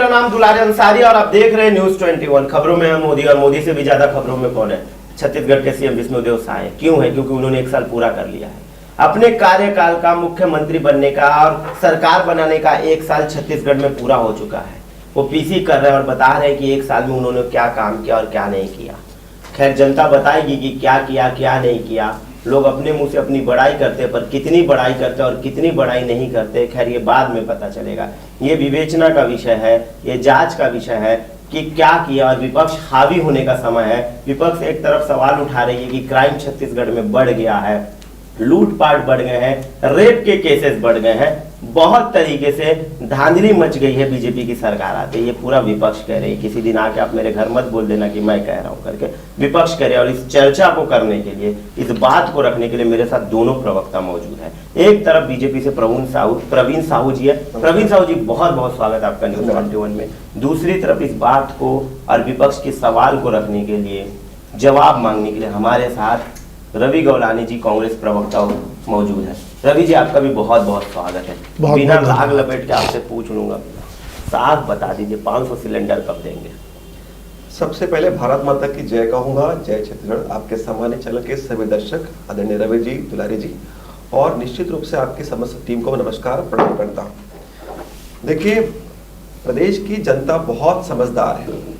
नाम दुलारे अंसारी और आप देख रहे हैं न्यूज 21। खबरों में है मोदी और मोदी से भी ज्यादा खबरों में कौन है? छत्तीसगढ़ के सीएम विष्णुदेव साय। क्यों है? क्योंकि उन्होंने 1 साल पूरा कर लिया है अपने कार्यकाल का। मुख्यमंत्री बनने का और सरकार बनाने का 1 साल छत्तीसगढ़ में पूरा हो चुका है। वो पीसी कर रहे हैं और बता रहे हैं कि 1 साल में उन्होंने क्या काम किया और क्या नहीं किया। खैर, जनता बताएगी कि क्या किया क्या नहीं किया। लोग अपने मुंह से अपनी बड़ाई करते हैं, पर कितनी बड़ाई करते और कितनी बड़ाई नहीं करते, खैर ये बाद में पता चलेगा। ये विवेचना का विषय है, ये जांच का विषय है कि क्या किया। और विपक्ष हावी होने का समय है। विपक्ष एक तरफ सवाल उठा रही है कि क्राइम छत्तीसगढ़ में बढ़ गया है, लूटपाट बढ़ गए हैं, रेप के केसेस बढ़ गए हैं, बहुत तरीके से धांधली मच गई है बीजेपी की सरकार आते। ये पूरा विपक्ष कह रही है। किसी दिन आके आप मेरे घर मत बोल देना कि मैं कह रहा हूं करके। विपक्ष कह रहे हैं और इस चर्चा को करने के लिए, इस बात को रखने के लिए मेरे साथ दोनों प्रवक्ता मौजूद है। एक तरफ बीजेपी से प्रवीण साहू जी है। प्रवीण साहू जी, बहुत बहुत स्वागत आपका न्यूज 21 में। दूसरी तरफ इस बात को और विपक्ष के सवाल को रखने के लिए, जवाब मांगने के लिए हमारे साथ रवि गौलानी जी, कांग्रेस प्रवक्ता मौजूद है। रवि जी, आपका भी बहुत बहुत स्वागत है। बिना लाग लपेट के आपसे पूछ लूंगा, साफ बता दीजिए 500 सिलेंडर कब देंगे? सबसे पहले भारत माता की जय कहूंगा। जय छत्तीसगढ़। आपके सामान्य चैनल के सभी दर्शक, आदरणीय रवि जी, दुलारी जी, और निश्चित रूप से आपकी समस्त टीम को नमस्कार प्रणाम करता हूँ। देखिए, प्रदेश की जनता बहुत समझदार है।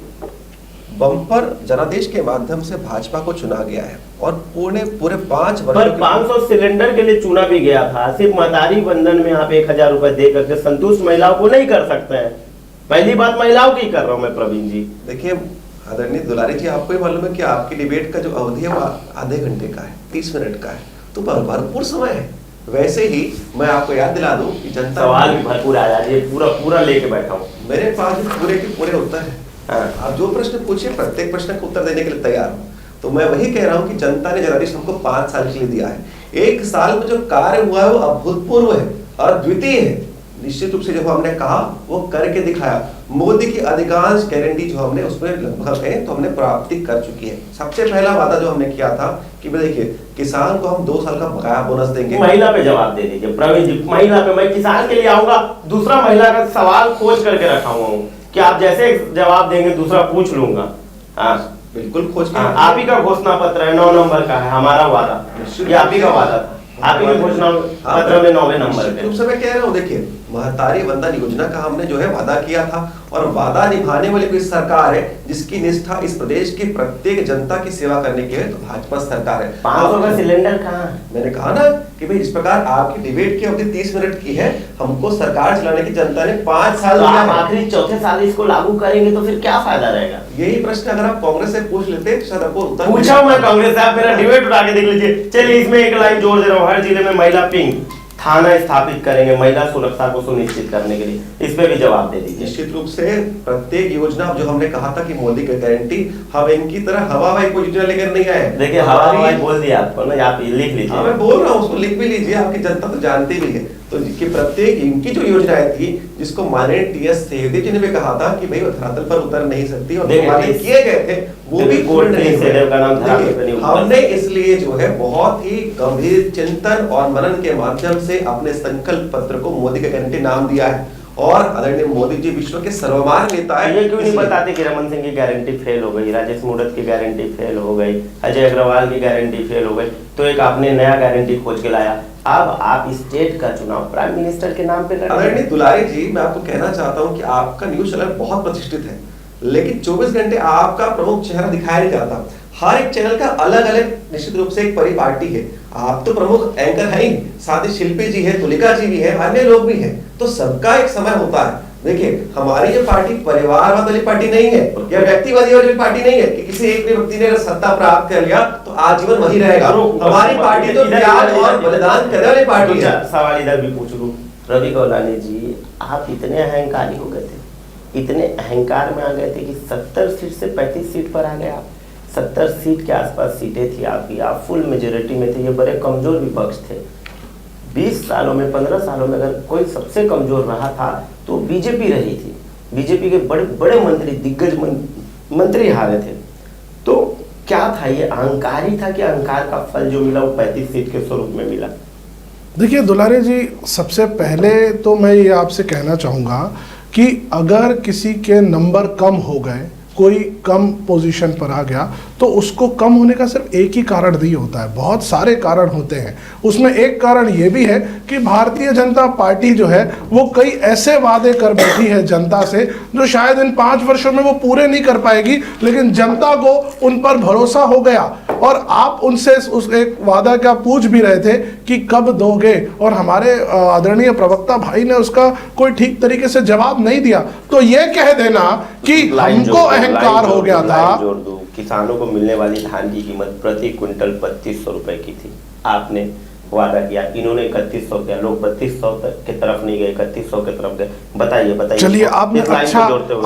बम्पर जनादेश के माध्यम से भाजपा को चुना गया है और पूरे 5 वर्षों पर 500 सिलेंडर के लिए चुना भी गया था। सिर्फ मदारी बंधन में आप 1000 रुपए दे करके संतुष्ट महिलाओं को नहीं कर सकते हैं। पहली बात महिलाओं की कर रहा हूं मैं प्रवीण जी। देखिए आदरणीय दुलारी जी, आपको ही मालूम है कि आपकी डिबेट का जो अवधि है वो आधे घंटे का है, 30 मिनट का है, तो भरपूर समय है। वैसे ही मैं आपको याद दिला दूं कि जनता सवाल भी भरपूर आ जाए, पूरा लेके बैठा हूँ। मेरे पास पूरे के पूरे उत्तर है। आप जो प्रश्न पूछिए, प्रत्येक प्रश्न का उत्तर देने के लिए तैयार हूँ। तो मैं वही कह रहा हूँ कि जनता ने जनादेश हमको 5 साल के लिए दिया है। 1 साल में जो कार्य हुआ है वो अभूतपूर्व है और द्वितीय है। निश्चित रूप से जो हमने कहा वो करके दिखाया। मोदी की अधिकांश गारंटी जो हमने उसमें लगभग है तो हमने प्राप्ति कर चुकी है। सबसे पहला वादा जो हमने किया था कि देखिए, किसान को हम 2 साल का बकाया बोनस देंगे। महिला पे जवाब दे दीजिए प्रवीण जी। महिला पे मैं किसान के लिए आऊंगा, दूसरा महिला का सवाल खोज करके रखा हुआ हूँ कि आप जैसे जवाब देंगे दूसरा पूछ लूंगा। हाँ, बिल्कुल खोज के आप ही का घोषणा पत्र है, 9 नंबर का है हमारा वादा। ये आप ही का वादा था, आप ही के घोषणा पत्र में 9वें नंबर पे। तुमसे मैं कह रहा हूँ, देखिए महतारी वंदन योजना का हमने जो है वादा किया था और वादा निभाने वाली कोई सरकार है जिसकी निष्ठा इस प्रदेश की प्रत्येक जनता की सेवा करने की है तो भाजपा सरकार है। 500 का सिलेंडर कहाँ है? मैंने कहा ना कि भाई इस प्रकार आपकी डिबेट की अवधि 30 मिनट की है। हमको सरकार चलाने की जनता ने 5 साल दिया है। आखिरी चौथे साल इसको लागू करेंगे तो फिर क्या फायदा रहेगा? यही प्रश्न अगर आप कांग्रेस से पूछ लेते तो शायद आपको उत्तर पूछा मैं कांग्रेस से। आप मेरा डिबेट उठा के देख लीजिए। चलिए इसमें एक लाइन जोड़ दे रहा हूँ। हर जिले में महिला पिंक थाना स्थापित करेंगे महिला सुरक्षा को सुनिश्चित करने के लिए। इस पे भी जवाब दे दीजिए। निश्चित रूप से प्रत्येक योजना जो हमने कहा था कि मोदी की गारंटी, हम इनकी तरह हवाई कोई योजना लेकर नहीं आए। देखिए हवाई बोल दिया आपको ना, आप लिख लीजिए। मैं बोल रहा हूँ, उसको लिख भी लीजिए, आपकी जनता तो जानती भी है। तो कि प्रत्येक इनकी जो योजनाएं थी जिसको माननीय टीएस सेहदेव जी ने भी कहा था कि भाई वो धरातल पर उतर नहीं सकती और वादे किए गए थे वो भी पूर्ण नहीं हुए। हमने इसलिए जो है बहुत ही गंभीर चिंतन और मनन के माध्यम से अपने संकल्प पत्र को मोदी का गारंटी नाम दिया है और आदरणीय मोदी जी विश्व के सर्वमान्य नेता है। ये क्यों नहीं बताते कि रमन सिंह की गारंटी फेल हो गई, राजेश मूणत की गारंटी फेल हो गई, अजय अग्रवाल की गारंटी फेल हो गई, तो एक आपने नया गारंटी खोज के लाया। अब आप स्टेट का चुनाव प्राइम मिनिस्टर के नाम पे लड़ रहे हैं। आदरणीय दुलारी जी, मैं आपको कहना चाहता हूं कि आपका न्यूज चैनल बहुत प्रतिष्ठित है, लेकिन 24 घंटे आपका प्रमुख चेहरा दिखाया नहीं जाता। हर एक चैनल का अलग अलग निश्चित रूप से एक परिपाटी है। आप तो प्रमुख एंकर है ही, साथ ही शिल्पी जी है, तुलिका जी भी है, अन्य लोग भी हैं, तो सबका एक समय होता है। देखिए हमारी ये पार्टी परिवारवाद वाली पार्टी नहीं है या व्यक्तिवादी वाली पार्टी नहीं है कि किसी एक व्यक्ति ने सत्ता प्राप्त कर लिया तो आजीवन वही रहेगा। हमारी पार्टी तो त्याग और बलिदान करने वाली पार्टी है। सवाल इधर भी पूछ लूं, रवि गौलानी जी, आप इतने अहंकारी हो गए थे, इतने अहंकार में आ गए थे कि 70 सीट से 35 सीट पर आ गए आप। 70 सीट के आसपास सीटें थी आपकी, आप फुल मेजोरिटी में थे। ये बड़े कमजोर विपक्ष थे। 20 सालों में 15 सालों में अगर कोई सबसे कमजोर रहा था तो बीजेपी रही थी। बीजेपी के बड़े बड़े मंत्री, दिग्गज मंत्री हारे थे। तो क्या था ये? अहंकार ही था कि अहंकार का फल जो मिला वो 35 सीट के स्वरूप में मिला? देखिए दुलारे जी, सबसे पहले तो मैं ये आपसे कहना चाहूँगा कि अगर किसी के नंबर कम हो गए, कोई कम पोजीशन पर आ गया, तो उसको कम होने का सिर्फ एक ही कारण नहीं होता है, बहुत सारे कारण होते हैं। उसमें एक कारण ये भी है कि भारतीय जनता पार्टी जो है वो कई ऐसे वादे कर बैठी है जनता से जो शायद इन 5 वर्षों में वो पूरे नहीं कर पाएगी, लेकिन जनता को उन पर भरोसा हो गया। और आप उनसे उस एक वादा क्या पूछ भी रहे थे कि कब दोगे, और हमारे आदरणीय प्रवक्ता भाई ने उसका कोई ठीक तरीके से जवाब नहीं दिया। तो ये कह देना कि हमको अहंकार हो गया था। जोड़ दो, किसानों को मिलने वाली धान की कीमत प्रति क्विंटल 2500 रुपए की थी, आपने वादा किया, इन्होंने 3100 किया, लोग 3200 की तरफ नहीं गए, 3100 की तरफ गए। बताइए चलिए, आपने अच्छा,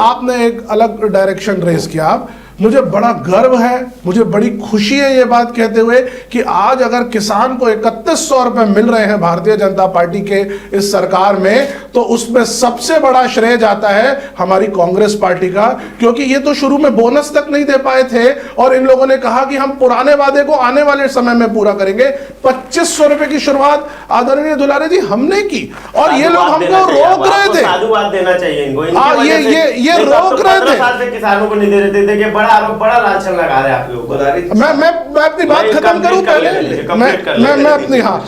आपने एक अलग डायरेक्शन रेस किया। मुझे बड़ा गर्व है, मुझे बड़ी खुशी है ये बात कहते हुए कि आज अगर किसान को 3100 रुपए मिल रहे हैं भारतीय जनता पार्टी के इस सरकार में, तो उसमें सबसे बड़ा श्रेय जाता है हमारी कांग्रेस पार्टी का, क्योंकि ये तो शुरू में बोनस तक नहीं दे पाए थे और इन लोगों ने कहा कि हम पुराने वादे को आने वाले समय में पूरा करेंगे। 2500 रुपए की शुरुआत आदरणीय दुलारे जी हमने की, और ये लोग हमको रोक रहे थे। साधुवाद देना चाहिए इनको, ये रोक रहे थे, किसानों को नहीं दे रहे थे। बड़ा लालच लगा रहे आप लोग। मैं अपनी बात खत्म करूं पहले, मैं अपनी, हाँ,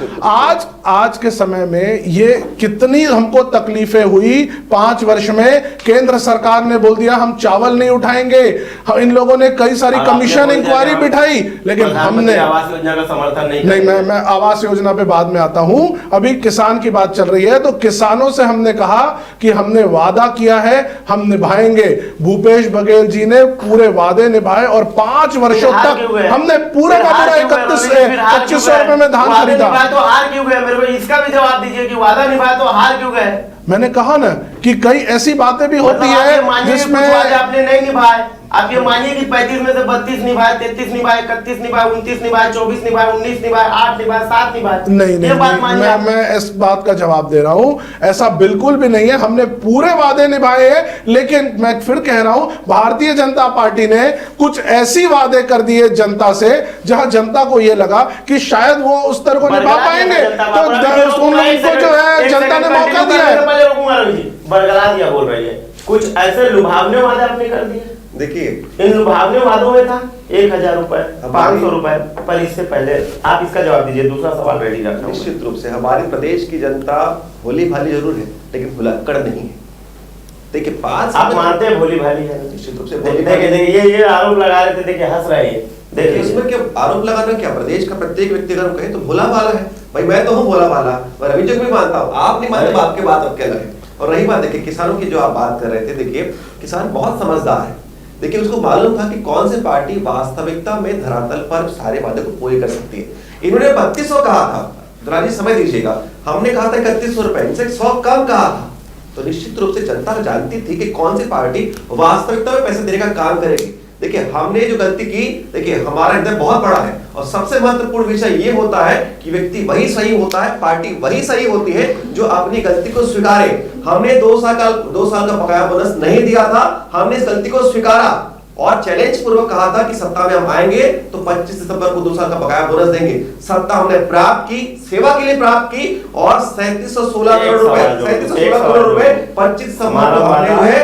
आज के समय में ये कितनी हमको तकलीफें हुई। 5 वर्ष में केंद्र सरकार ने बोल दिया हम चावल नहीं उठाएंगे, इन लोगों ने कई सारी कमीशन इंक्वायरी बिठाई, लेकिन हमने आवास योजना का समर्थन नहीं। मैं आवास योजना पे बाद में आता हूं, अभी किसान की बात चल रही है। तो किसानों से हमने कहा कि हमने वादा किया है, हम निभाएंगे। भूपेश बघेल जी ने पूरे वादे निभाए और 5 वर्षों तक हमने पूरे का पूरा 2500 रुपए में धान खरीदा। तो हार क्यों गए? मेरे को इसका भी जवाब दीजिए कि वादा निभाया तो हार क्यों गए? मैंने कहा ना कि कई ऐसी बातें भी होती है जिसमें आपने नहीं निभाए। आप ये मानिए कि 35 में से 32 निभाए, 33 निभाए, 31 निभाए, 29 निभाए, 24 निभाए, 19 निभाए, 8 निभाए, 7 निभाए। नहीं, मैं इस बात का जवाब दे रहा हूं, ऐसा बिल्कुल भी नहीं है। हमने पूरे वादे निभाए हैं, लेकिन मैं फिर कह रहा हूं, भारतीय जनता पार्टी ने कुछ ऐसी वादे कर दिए जनता से जहां जनता को यह लगा कि शायद वो उस तरह को निभा पाएंगे, तो उन लोगों को जो है जनता ने मौका दिया है। बरगला दिया बोल रही है, कुछ ऐसे लुभावने वादे आपने कर दिए। देखिए, इन लुभावने वादों में था 1000 रुपए, 500 रुपए, पर इससे पहले आप इसका जवाब दीजिए। दूसरा सवाल रेडी रखना। निश्चित रूप से हमारे प्रदेश की जनता भोली भाली जरूर है, लेकिन भुलक्कड़ नहीं है। देखिए, 5 आप मानते हैं भोली भाली है? निश्चित रूप से। देखिए ये आरोप लगा रहे थे, देखिए हंस रहे हैं। देखिए, इसमें क्या आरोप लगाना, क्या प्रदेश का प्रत्येक व्यक्ति अगर कहे तो भोला भाला है। भाई मैं तो हूँ भोला भाला, मैं रवि जी को भी मानता हूँ, आप नहीं मानते, आपके बात अब क्या लगे। और रही बात, देखिए किसानों की जो आप बात कर रहे थे, देखिए किसान बहुत समझदार है। देखिए, उसको मालूम था कि कौन सी पार्टी वास्तविकता में धरातल पर सारे वादे को पूरे कर सकती है। इन्होंने 3200 कहा था, दुलारी समय दीजिएगा, हमने कहा था 3100 रुपए, इनसे 100 कम कहा था। तो निश्चित रूप से जनता जानती थी कि कौन सी पार्टी वास्तविकता में पैसे देने का काम करेगी। देखिए, हमने जो गलती की, देखिए हमारा हृदय बहुत बड़ा है, और सबसे महत्वपूर्ण विषय ये होता है कि व्यक्ति वही सही होता है, पार्टी वही सही होती है जो अपनी गलती को स्वीकारे। हमने 2 साल का बकाया बोनस नहीं दिया था, हमने इस गलती को स्वीकारा और चैलेंज पूर्वक कहा था कि सत्ता में हम आएंगे तो 25 सितंबर को 2 साल का बकाया बोनस देंगे। सत्ता हमने प्राप्त की, सेवा के लिए प्राप्त की, और 3716 करोड़ रुपए 25 सितंबर को हमने जो है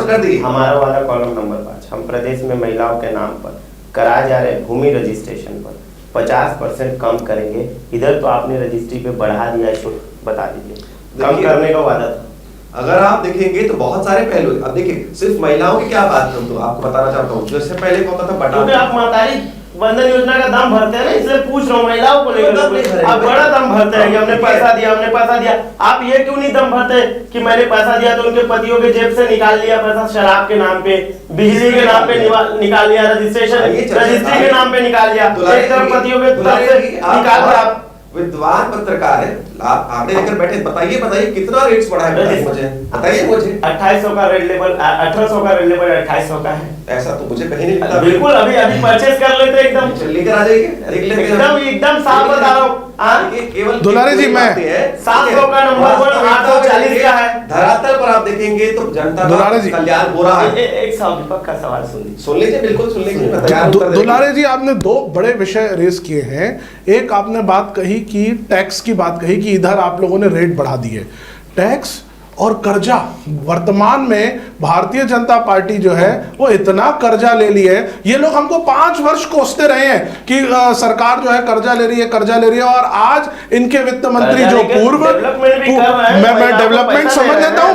कर दी। हमारा वाला कॉलम नंबर 5, हम प्रदेश में महिलाओं के नाम पर कराए जा रहे भूमि रजिस्ट्रेशन पर 50% कम करेंगे। इधर तो आपने रजिस्ट्री पे बढ़ा दिया है, इसको बता दीजिए। कम करने का वादा था। अगर आप देखेंगे तो बहुत सारे पहलू। अब देखिए, सिर्फ महिलाओं की क्या बात करूं, तो आपको बताना चाहता हूं, जो इससे पहले होता था बटा, क्योंकि आप मातारी बंधन योजना का दाम भरते हैं ना, इसलिए पूछ रहा हूँ महिलाओं को लेकर। आप बड़ा दाम भरते हैं कि हमने पैसा दिया, हमने पैसा दिया। आप ये क्यों नहीं दम भरते कि मैंने पैसा दिया तो उनके पतियों के जेब से निकाल लिया पैसा, शराब के नाम पे, बिजली के नाम पे निकाल लिया, रजिस्ट्री के नाम पे निकाल लिया, एक तरफ पतियों के तरफ से निकाल दिया। आप विद्वान पत्रकार है, आप आगे लेकर बैठे, बताइए कितना रेट्स बढ़ा है, बताइए मुझे। 2800 का रेड लेवल, 1800 का रेड लेवल 2800 का है। ऐसा तो मुझे कहीं नहीं लगता। बिल्कुल, अभी परचेस कर लेते एकदम, लेकर आ जाइए, एकदम साफ बता रहा हूँ। केवल दुलारी जी, मैं 700 का नंबर 840 का है। धरातल पर आप देखेंगे तो जनता का कल्याण हो रहा है। एक सवाल, दीपक का सवाल सुन लीजिए, बिल्कुल सुन लीजिए। दुलारे जी, आपने 2 बड़े विषय रेस किए हैं। एक आपने बात कही कि टैक्स की बात कही कि इधर आप लोगों ने रेट बढ़ा दिए, टैक्स, और कर्जा वर्तमान में भारतीय जनता पार्टी जो है वो इतना कर्जा ले ली है। ये लोग हमको 5 वर्ष कोसते रहे हैं कि सरकार जो है कर्जा ले रही है और आज इनके वित्त मंत्री जो पूर्व मैं डेवलपमेंट समझ लेता हूं,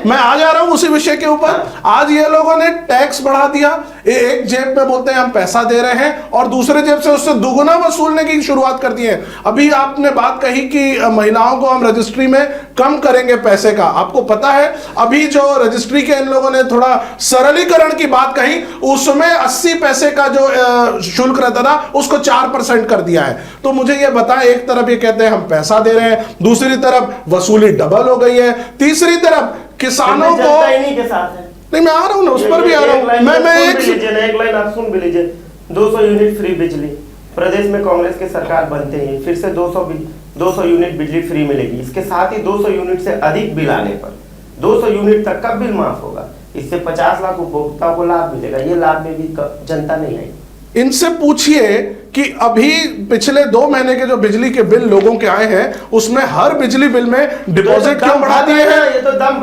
मैं आ जा रहा हूं उसी विषय के ऊपर। आज ये लोगों ने टैक्स बढ़ा दिया, एक जेब में बोलते हैं हम पैसा दे रहे हैं और दूसरे जेब से उससे दुगुना वसूलने की शुरुआत कर दी है। अभी आपने बात कही कि महिलाओं को हम रजिस्ट्री में कम करेंगे पैसे का, आपको पता है अभी जो रजिस्ट्री के इन लोगों ने थोड़ा सरलीकरण की बात कही, उसमें 80 पैसे का जो शुल्क रहता था उसको 4% कर दिया है। तो मुझे ये बताएं, एक तरफ ये कहते हैं हम पैसा दे रहे हैं, दूसरी तरफ वसूली डबल हो गई है, तीसरी तरफ किसानों को इन्हीं के साथ है। नहीं, मैं आ रहा हूं ना, उस पर भी आ रहा हूं। मैं एक लाइन आप सुन भी लीजिए। 200 यूनिट फ्री बिजली, प्रदेश में कांग्रेस की सरकार बनते ही फिर से 200 यूनिट बिजली फ्री मिलेगी। इसके साथ ही 200 यूनिट से अधिक बिल आने पर 200 यूनिट तक का बिल माफ होगा। इससे 50 लाख उपभोक्ताओं को लाभ मिलेगा। ये लाभ में भी जनता नहीं आई। इनसे पूछिए कि अभी पिछले 2 महीने के जो बिजली के बिल लोगों के आए हैं उसमें हर बिजली बिल में डिपॉजिट क्यों बढ़ा दिए हैं?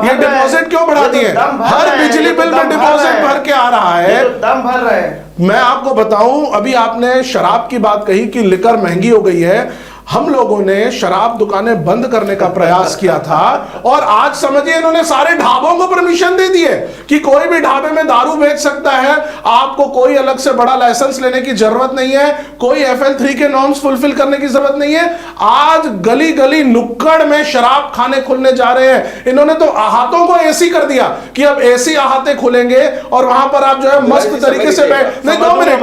ये डिपॉजिट क्यों बढ़ा दिए? हर बिजली बिल में डिपॉजिट भर के आ रहा है, दम भर रहे हैं। मैं आपको बताऊं, अभी आपने शराब की बात कही कि लिकर महंगी हो गई है। हम लोगों ने शराब दुकानें बंद करने का प्रयास किया था और आज समझिए इन्होंने सारे ढाबों को परमिशन दे दी है कि कोई भी ढाबे में दारू बेच सकता है, आपको कोई अलग से बड़ा लाइसेंस लेने की जरूरत नहीं है, कोई FL3 के नॉर्म्स फुलफिल करने की जरूरत नहीं है। आज गली गली नुक्कड़ में शराब खाने खुलने जा रहे हैं। इन्होंने तो अहातों को AC कर दिया कि अब AC अहाते खुलेंगे और वहां पर आप जो है मस्त तरीके से बैठ। नहीं, 2 मिनट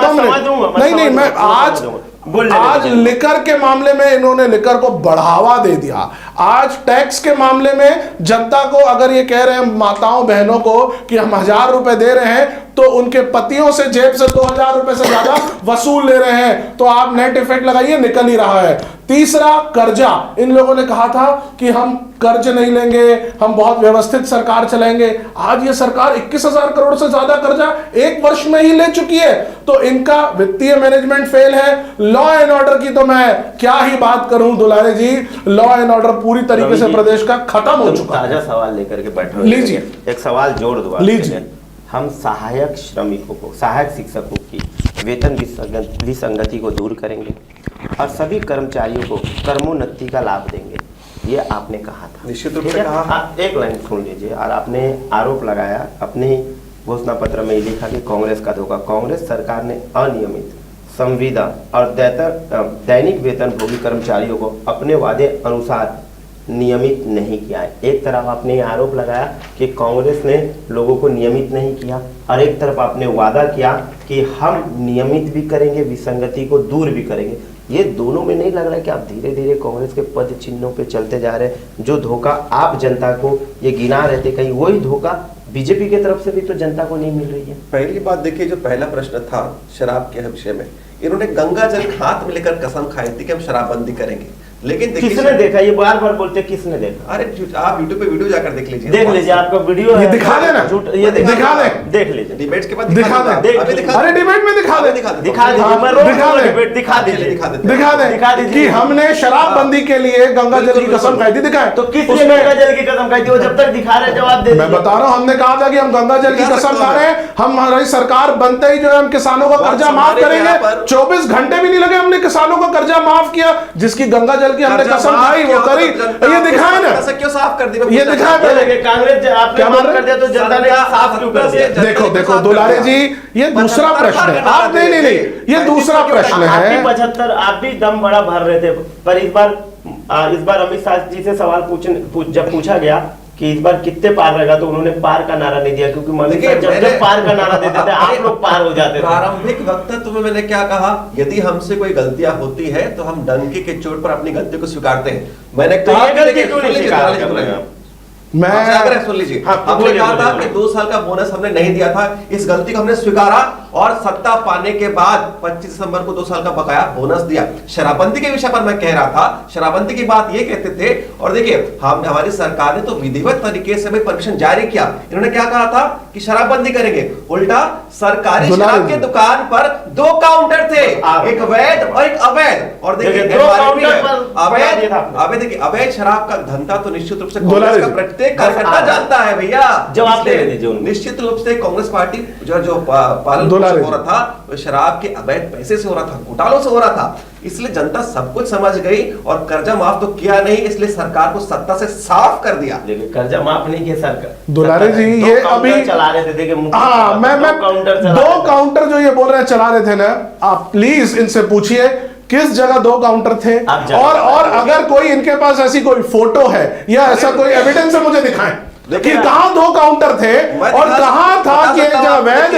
नहीं, मैं आज लिकर के मामले में इन्होंने लिकर को बढ़ावा दे दिया। आज टैक्स के मामले में जनता को अगर ये कह रहे हैं माताओं बहनों को कि हम 1000 रुपए दे रहे हैं तो उनके पतियों से जेब से 2000 रुपए से ज्यादा वसूल ले रहे हैं। तो आप नेट इफेक्ट लगाइए, निकल ही रहा है। तीसरा, कर्जा। इन लोगों ने कहा था कि हम कर्ज नहीं लेंगे, हम बहुत व्यवस्थित सरकार चलाएंगे। आज ये सरकार 21,000 करोड़ से ज्यादा कर्जा 1 वर्ष में ही ले चुकी है। तो इनका वित्तीय मैनेजमेंट फेल है। लॉ एंड ऑर्डर की तो मैं क्या ही बात करूं दुलारे जी, लॉ एंड ऑर्डर पूरी तरीके से प्रदेश का खत्म हो चुका है। ताजा सवाल लेकर के बैठे, लीजिए एक सवाल जोड़ दो लीजिए। हम सहायक श्रमिकों को, सहायक शिक्षकों की वेतन विसंगति को दूर करेंगे और सभी कर्मचारियों को कर्मोन्नति का लाभ देंगे, ये आपने कहा था। निश्चित रूप से कहा। एक लाइन सुन लीजिए। और आपने आरोप लगाया, अपने घोषणा पत्र में लिखा कि कांग्रेस का धोखा, कांग्रेस सरकार ने अनियमित संविदा और दैनिक वेतन भोगी कर्मचारियों को अपने वादे अनुसार नियमित नहीं किया है। एक तरफ आपने आरोप लगाया कि कांग्रेस ने लोगों को नियमित नहीं किया और एक तरफ आपने वादा किया कि हम नियमित भी करेंगे, विसंगति को दूर भी करेंगे। ये दोनों में नहीं लग रहा है कि आप धीरे धीरे कांग्रेस के पद चिन्हों पे चलते जा रहे हैं? जो धोखा आप जनता को ये गिना रहे थे, कहीं वही धोखा बीजेपी की तरफ से भी तो जनता को नहीं मिल रही है? पहली बात देखिए, जो पहला प्रश्न था शराब के विषय में, इन्होंने गंगा जल हाथ में लेकर कसम खाई थी कि हम शराबबंदी करेंगे। लेकिन किसने देखा? ये बार बार बोलते किसने देखा? अरे आप YouTube पे वीडियो जाकर देख लीजिए, देख लीजिए, आपका वीडियो ये दिखा देना, ये दिखा दे, देख लीजिए। डिबेट्स के बाद दिखा दे, अरे डिबेट में दिखा दे, दिखा दीजिए कि हमने शराबबंदी के लिए गंगा जल की कसम खाई थी। दिखाए तो किसने गंगा जल की कसम खाई थी? वो जब तक दिखा रहे जवाब दे। मैं बता रहा हूं, हमने कहा था कि हम गंगा जल की कसम खा रहे हैं, हम हमारी सरकार बनते ही जो है हम किसानों का कर्जा माफ करेंगे। 24 घंटे भी नहीं लगे, हमने किसानों का कर्जा माफ किया। जिसकी गंगा जल की हमने कसम खाई वो करी। ये दिखाए ना, क्यों साफ कर दिया? ये दिखाए पहले। कांग्रेस आपने माफ कर दिया तो जनता ने साफ क्यों कर दिया? देखो दुलारे जी, ये दूसरा प्रश्न है। आप नहीं, ये दूसरा प्रश्न है। 75 आप भी दम बड़ा भर रहे थे, पर इस बार अमित शाह जी से सवाल जब पूछा गया कि इस बार कितने पार रहेगा, तो उन्होंने पार का नारा नहीं दिया, क्योंकि जब पार का नारा देते थे आप लोग पार हो जाते थे। प्रारंभिक वक्तव्य में मैंने क्या कहा? यदि हमसे कोई गलतियां होती है तो हम डंके के चोट पर अपनी गलती को स्वीकारते हैं। मैंने कहा सुन लीजिए, हमने कहा था कि 2 साल का बोनस हमने नहीं दिया था, इस गलती को हमने स्वीकारा और सत्ता पाने के बाद 25 दिसंबर को 2 साल का बकाया बोनस दिया। शराबबंदी के विषय पर मैं कह रहा था, शराबबंदी की बात ये कहते थे, और देखिए हमारी सरकार ने तो विधिवत तरीके से भी परमिशन जारी किया। इन्होंने क्या कहा था कि शराबबंदी करेंगे, उल्टा सरकारी शराब की दुकान पर 2 काउंटर थे, एक वैध और एक अवैध। और देखिए अवैध शराब का धंधा तो निश्चित रूप से कांग्रेस का प्रत्येक कार्यकर्ता जानता है भैया। जवाब दे दीजिए। निश्चित रूप से कांग्रेस पार्टी जो पालन हो रहा था वो शराब के अवैध पैसे से हो रहा था, घोटालों से हो रहा था। इसलिए जनता सब कुछ समझ गई और कर्जा माफ तो किया नहीं, इसलिए सरकार को सत्ता से साफ कर दिया। देखिए कर्जा माफ नहीं किया सरकार, दुलारे जी ये अभी चला रहे थे। देखिए मैं 2 काउंटर जो ये बोल रहे हैं चला रहे थे ना, आप प्लीज इनसे पूछिए किस जगह 2 काउंटर थे, और अगर कोई इनके पास ऐसी कोई फोटो है या ऐसा कोई एविडेंस है मुझे दिखाएं कि कहां 2 काउंटर थे और कहां था कि वैध।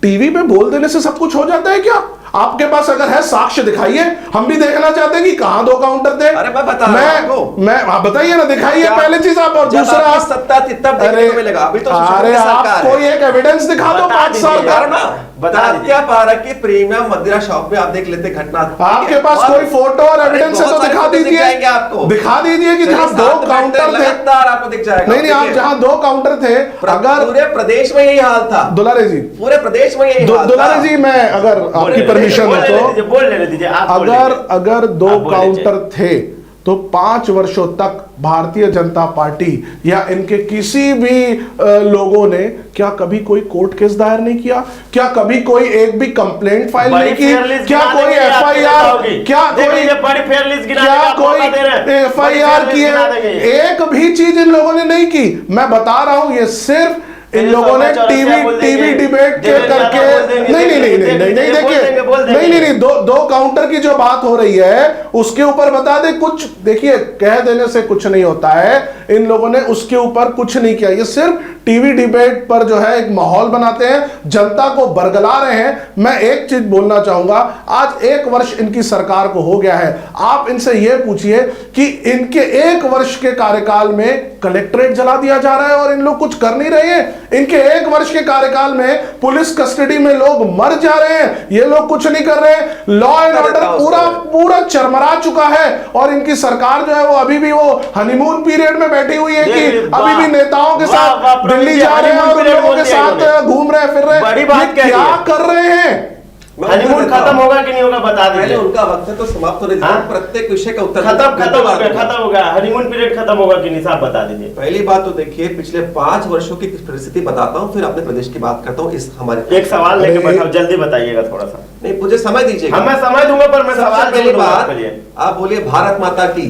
टीवी पे बोल देने से सब कुछ हो जाता है क्या? आपके पास अगर है साक्ष्य दिखाइए, हम भी देखना चाहते हैं कि कहां 2 काउंटर थे। अरे मैं बता रहा हूं आपको, मैं आप बताइए ना, दिखाइए पहले चीज आप, और दूसरा सत्ता थी तब देखने को मिलेगा। अभी तो अरे आप कोई एक एविडेंस दिखा दो 5 साल का। पार्क के प्रीमियम मदिरा शॉप में आप देख लेते घटना। आपके पास कोई फोटो और एविडेंस है तो दिखा दीजिए, आपको दिखा दीजिए कि जहां 2 काउंटर थे। आपको दिख जाएगा। नहीं आप जहां 2 काउंटर थे, अगर पूरे प्रदेश में यही हाल था। दुलारे जी पूरे प्रदेश में यही हाल था। दुलारे जी मैं अगर आपकी परमिशन हो तो अगर 2 काउंटर थे तो 5 वर्षों तक भारतीय जनता पार्टी या इनके किसी भी लोगों ने क्या कभी कोई कोर्ट केस दायर नहीं किया? क्या कभी कोई एक भी कंप्लेंट फाइल नहीं की? क्या कोई एफआईआर, क्या कोई एफआईआर की है? एक भी चीज इन लोगों ने नहीं की। मैं बता रहा हूं, ये सिर्फ इन लोगों ने टीवी डिबेट के करके नहीं देखिए, नहीं 2 काउंटर की जो बात हो रही है उसके ऊपर बता दे कुछ। देखिए कह देने से कुछ नहीं होता है, इन लोगों ने उसके ऊपर कुछ नहीं किया। ये सिर्फ टीवी डिबेट पर जो है एक माहौल बनाते हैं, जनता को बरगला रहे हैं। मैं एक चीज बोलना चाहूंगा, आज 1 वर्ष इनकी सरकार को हो गया है। आप इनसे यह पूछिए कि इनके 1 वर्ष के कार्यकाल में कलेक्ट्रेट जला दिया जा रहा है और इन लोग कुछ कर नहीं रहे हैं। इनके 1 वर्ष के कार्यकाल में पुलिस कस्टडी में लोग मर जा रहे हैं, ये लोग कुछ नहीं कर रहे हैं। लॉ एंड ऑर्डर पूरा चरमरा चुका है और इनकी सरकार जो है वो अभी भी वो हनीमून पीरियड में बैठी हुई है कि अभी भी नेताओं के साथ दिल्ली जा रहे हैं और उन लोगों के साथ घूम रहे फिर रहे। क्या कर रहे हैं? हनीमून खत्म होगा कि नहीं होगा बता दीजिए। उनका वक्त है तो समाप्त होने दीजिए, प्रत्येक विषय का उत्तर खत्म हो गया। हनीमून पीरियड खत्म होगा कि नहीं साहब बता दीजिए। पहली बात तो देखिए, पिछले 5 वर्षों की परिस्थिति बताता हूँ, फिर अपने प्रदेश की बात करता हूँ। इस हमारे एक सवाल लेके बैठा, जल्दी बताइएगा थोड़ा सा। नहीं मुझे समय दीजिएगा। हाँ मैं समय दूंगा, पर मैं सवाल पहली बात आप बोलिए भारत माता की,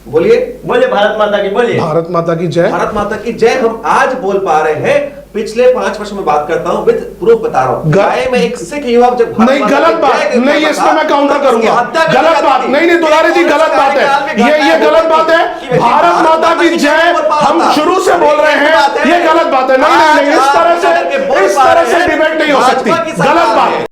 बोलिए भारत माता की, बोलिए भारत माता की जय। भारत माता की जय हम आज बोल पा रहे हैं। पिछले 5 वर्षों में बात करता हूं, विद प्रूफ बता रहा हूं। गाय में एक सिख युवक जब नहीं गलत बात नहीं, इसमें मैं काउंटर करूंगा। गलत बात नहीं दुलारे जी, गलत बात है ये गलत बात है। भारत माता की जय हम शुरू से बोल रहे हैं, ये गलत बात है। नहीं इस तरह से डिबेट नहीं हो सकती, गलत बात है।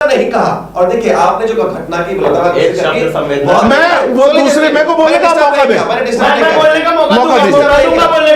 नहीं कहा। और देखिए आपने जो घटना की मैं वो दूसरे मेरे को बोलने का मौका दे, बोलने का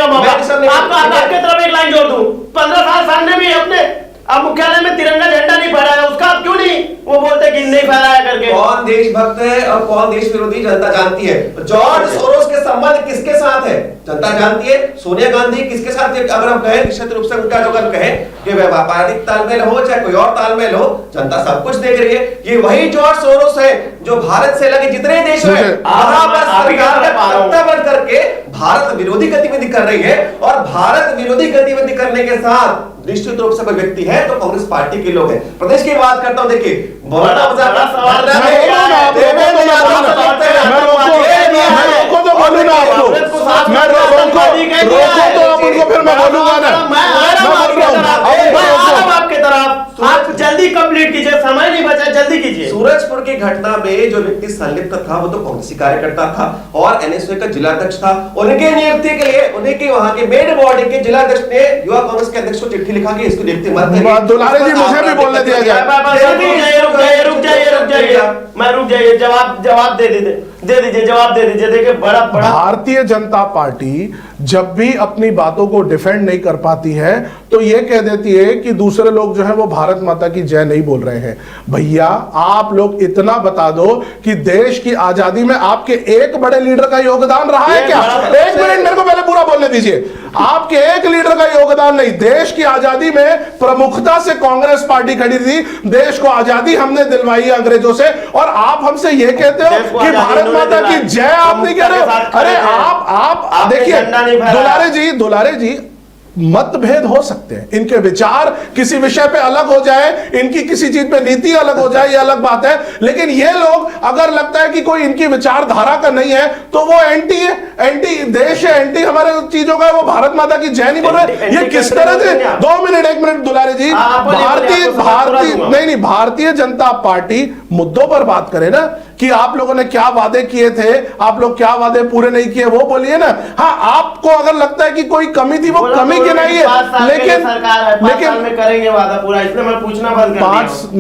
मौका आपके तरफ एक लाइन जोड़ दूं। 15 साल सामने भी अपने अब मुख्यालय में तिरंगा झंडा नहीं फहराया, उसका आप क्यों नहीं वो बोलते कि नहीं फहराया करके? कौन देशभक्त है और कौन देश विरोधी जनता जानती है। जॉर्ज सोरोस के संबंध किसके साथ है जनता जानती है। सोनिया गांधी किसके साथ है? अगर हम कहें निश्चित रूप से उनका जो कहें कि व्यापारिक तालमेल हो चाहे कोई और तालमेल हो, जनता सब कुछ देख रही है। ये वही जॉर्ज सोरोस है जो भारत से लगे जितने देश हैं वहां पर सरकार का पत्ता करके भारत विरोधी गतिविधि कर रही है। और भारत विरोधी गतिविधि करने के साथ निश्चित रूप से कोई व्यक्ति है तो कांग्रेस पार्टी के लोग हैं। प्रदेश की बात करता हूं, देखिए बहुत बड़ा सवाल आप जल्दी कंप्लीट कीजिए, समय नहीं बचा, जल्दी कीजिए। सूरजपुर की घटना में जो व्यक्ति संलिप्त था वो तो कांग्रेसी कार्यकर्ता था और एनएसयू का जिलाध्यक्ष था। उनके नियुक्ति के लिए उनके वहां के मेन बॉडी के जिलाध्यक्ष ने युवा कांग्रेस के अध्यक्ष को चिट्ठी लिखा कि इसको नियुक्ति मत करिए। दुलारे जी मुझे भी बोलने दिया जाए। रुक जाइए, जवाब दे दीजिए। देखिए बड़ा भारतीय जनता पार्टी जब भी अपनी बातों को डिफेंड नहीं कर पाती है तो ये कह देती है कि दूसरे लोग जो है वो भारत माता की जय नहीं बोल रहे हैं। भैया आप लोग इतना बता दो कि देश की आजादी में आपके एक बड़े लीडर का योगदान रहा है क्या? एक मिनट मेरे को पहले पूरा बोलने दीजिए। आपके एक लीडर का योगदान नहीं। देश की आजादी में प्रमुखता से कांग्रेस पार्टी खड़ी थी। देश को आजादी हमने दिलवाई अंग्रेजों से और आप हमसे ये कहते हो कि भारत माता की जय आप नहीं कह रहे हो। अरे आप देखिए दुलारे जी मतभेद हो सकते हैं, इनके विचार किसी विषय पे अलग हो जाए, इनकी किसी चीज पे नीति अलग हो जाए, ये अलग बात है। लेकिन ये लोग अगर लगता है कि कोई इनकी विचारधारा का नहीं है तो वो एंटी है, एंटी देश है, एंटी हमारे चीजों का, वो भारत माता की जय नहीं बोल रहे। ये किस तरह से 1 मिनट दुलारे जी, भारतीय जनता पार्टी मुद्दों पर बात करे ना कि आप लोगों ने क्या वादे किए थे, आप लोग क्या वादे पूरे नहीं किए, वो बोलिए ना। हाँ, आपको अगर लगता है कि कोई कमी थी, वो कमी की नहीं है, लेकिन में करेंगे वादा पूरा, इसलिए मैं पूछना बंद कर दिया।